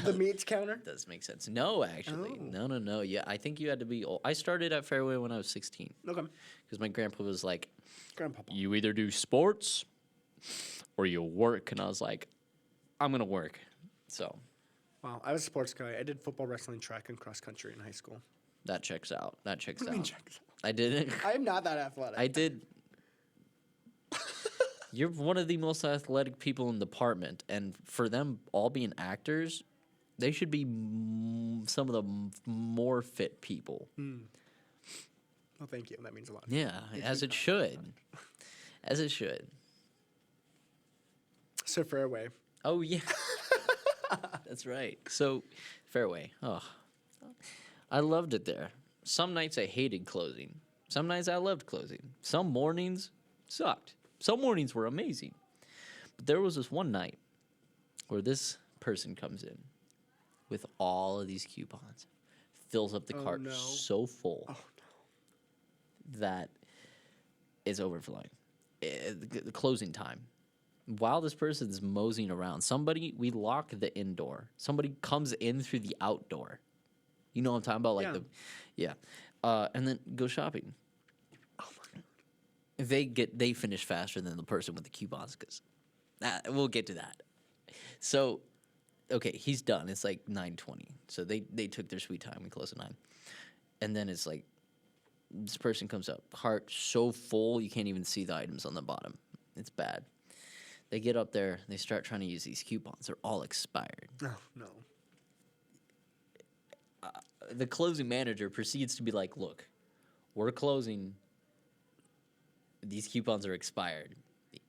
The meats counter? Does make sense. No, actually. Oh. No. Yeah, I think you had to be old. I started at Fairway when I was 16. Okay. Because my grandpa was like, Grandpa. you either do sports or you work. And I was like, I'm going to work. So Wow, I was a sports guy. I did football, wrestling, track, and cross country in high school. that checks out. That checks What do you mean out. checks out? I didn't. I'm not that athletic. I did. You're one of the most athletic people in the department. And for them all being actors, they should be some of the more fit people. Well, thank you. That means a lot. Yeah, as it should. As it should. So Fairway. Oh, yeah. That's right. So, Fairway. Oh, I loved it there. Some nights I hated closing. Some nights I loved closing. Some mornings sucked. Some mornings were amazing. But there was this one night where this person comes in with all of these coupons, fills up the cart no. so full Oh, that it's overflowing. The closing time. While this person's moseying around, we lock the indoor. Somebody comes in through the outdoor. You know what I'm talking about? Like and then go shopping. Oh my God. They finish faster than the person with the coupons because we'll get to that. So, okay, he's done. It's like 9:20. So they took their sweet time. We close at 9. And then it's like this person comes up, cart so full you can't even see the items on the bottom. It's bad. They get up there, they start trying to use these coupons. They're all expired. Oh, no. The closing manager proceeds to be like, look, we're closing. These coupons are expired.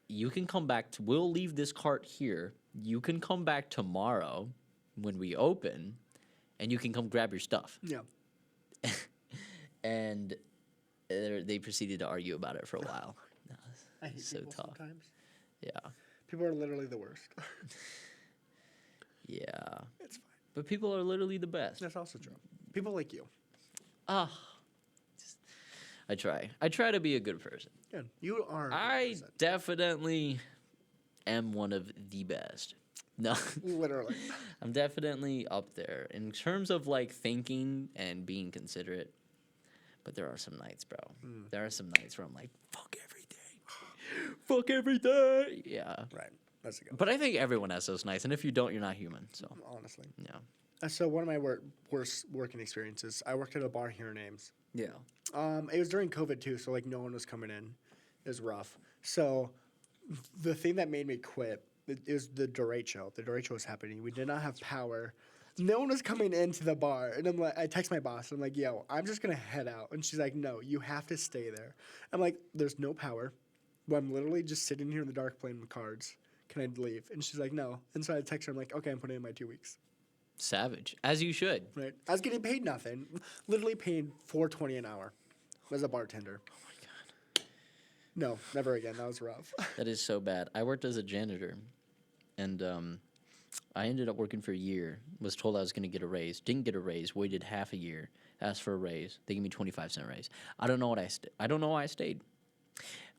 You can come back we'll leave this cart here. You can come back tomorrow when we open, and you can come grab your stuff. Yeah. And they proceeded to argue about it for a while. I hate So people tough. sometimes. Yeah. People are literally the worst. Yeah. It's fine. But people are literally the best. That's also true. People like you. I try. I try to be a good person. Good. You are. a good I person. definitely am one of the best. No. Literally. I'm definitely up there in terms of like thinking and being considerate. But there are some nights, bro. There are some nights where I'm like, fuck everything. Fuck everything. Yeah. Right. That's a good one. But I think everyone has those nights. And if you don't, you're not human. So, Honestly. yeah. So one of my worst working experiences, I worked at a bar here in Ames. Yeah. It was during COVID too, so like no one was coming in. It was rough. So the thing that made me quit is the derecho. The derecho was happening. We did not have power. No one was coming into the bar, and I'm like, I text my boss. I'm like, yo, I'm just gonna head out, and she's like, no, you have to stay there. I'm like, there's no power. But I'm literally just sitting here in the dark playing with cards. Can I leave? And she's like, no. And so I text her. I'm like, okay, I'm putting in my 2 weeks. Savage. As you should. Right. I was getting paid nothing. Literally paid $4.20 an hour as a bartender. Oh my God. No, never again. That was rough. That is so bad. I worked as a janitor, and I ended up working for a year. Was told I was going to get a raise. Didn't get a raise. Waited half a year. Asked for a raise. They gave me 25-cent raise. I don't know what I don't know why I stayed.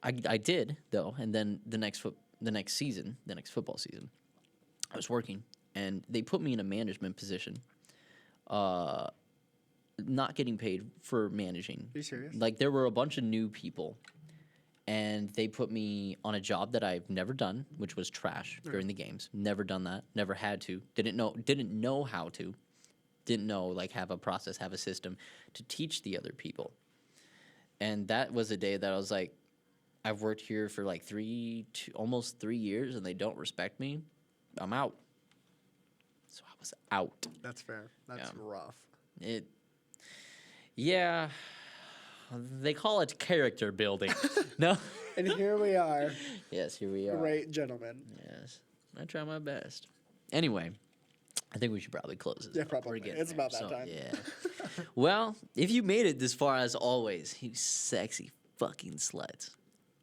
I did though, and then the next football season, I was working, and they put me in a management position. Not getting paid for managing. Are you serious? Like there were a bunch of new people. And they put me on a job that I've never done, which was trash during the games. Never done that. Never had to. Didn't know how to. Didn't know, like, have a process, have a system to teach the other people. And that was a day that I was like, I've worked here for like almost 3 years, and they don't respect me. I'm out. So I was out. That's fair. That's rough. Yeah. They call it character building. No? And here we are. Yes, here we are. Great gentlemen. Yes. I try my best. Anyway, I think we should probably close this. Yeah, up. probably. We're getting It's there. about that time. Yeah. Well, if you made it this far, as always, you sexy fucking sluts,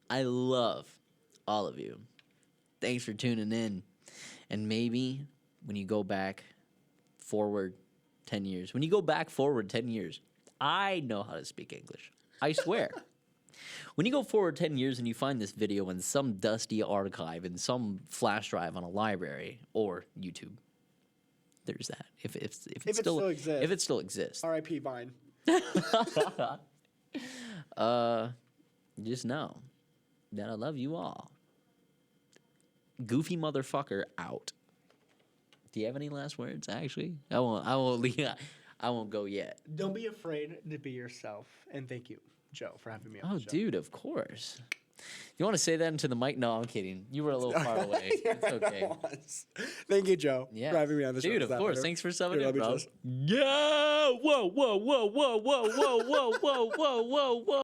I love all of you. Thanks for tuning in. And maybe when you go back forward 10 years, I know how to speak English. I swear. When you go forward 10 years and you find this video in some dusty archive in some flash drive on a library or YouTube, there's that. If it still exists. If it still exists. R.I.P. Vine. Just know that I love you all. Goofy motherfucker out. Do you have any last words? Actually, I won't leave. I won't go yet. Don't be afraid to be yourself. And thank you, Joe, for having me on the show. Dude, of course. You want to say that into the mic? No, I'm kidding. You were a little far away. It's okay. Thank you, Joe, Yeah. for having me on the show. Dude, of course. Better? Thanks for subbing Dude, in, bro. love you, Yeah! Whoa, whoa, whoa, whoa, whoa, whoa, whoa, whoa, whoa, whoa, whoa, whoa.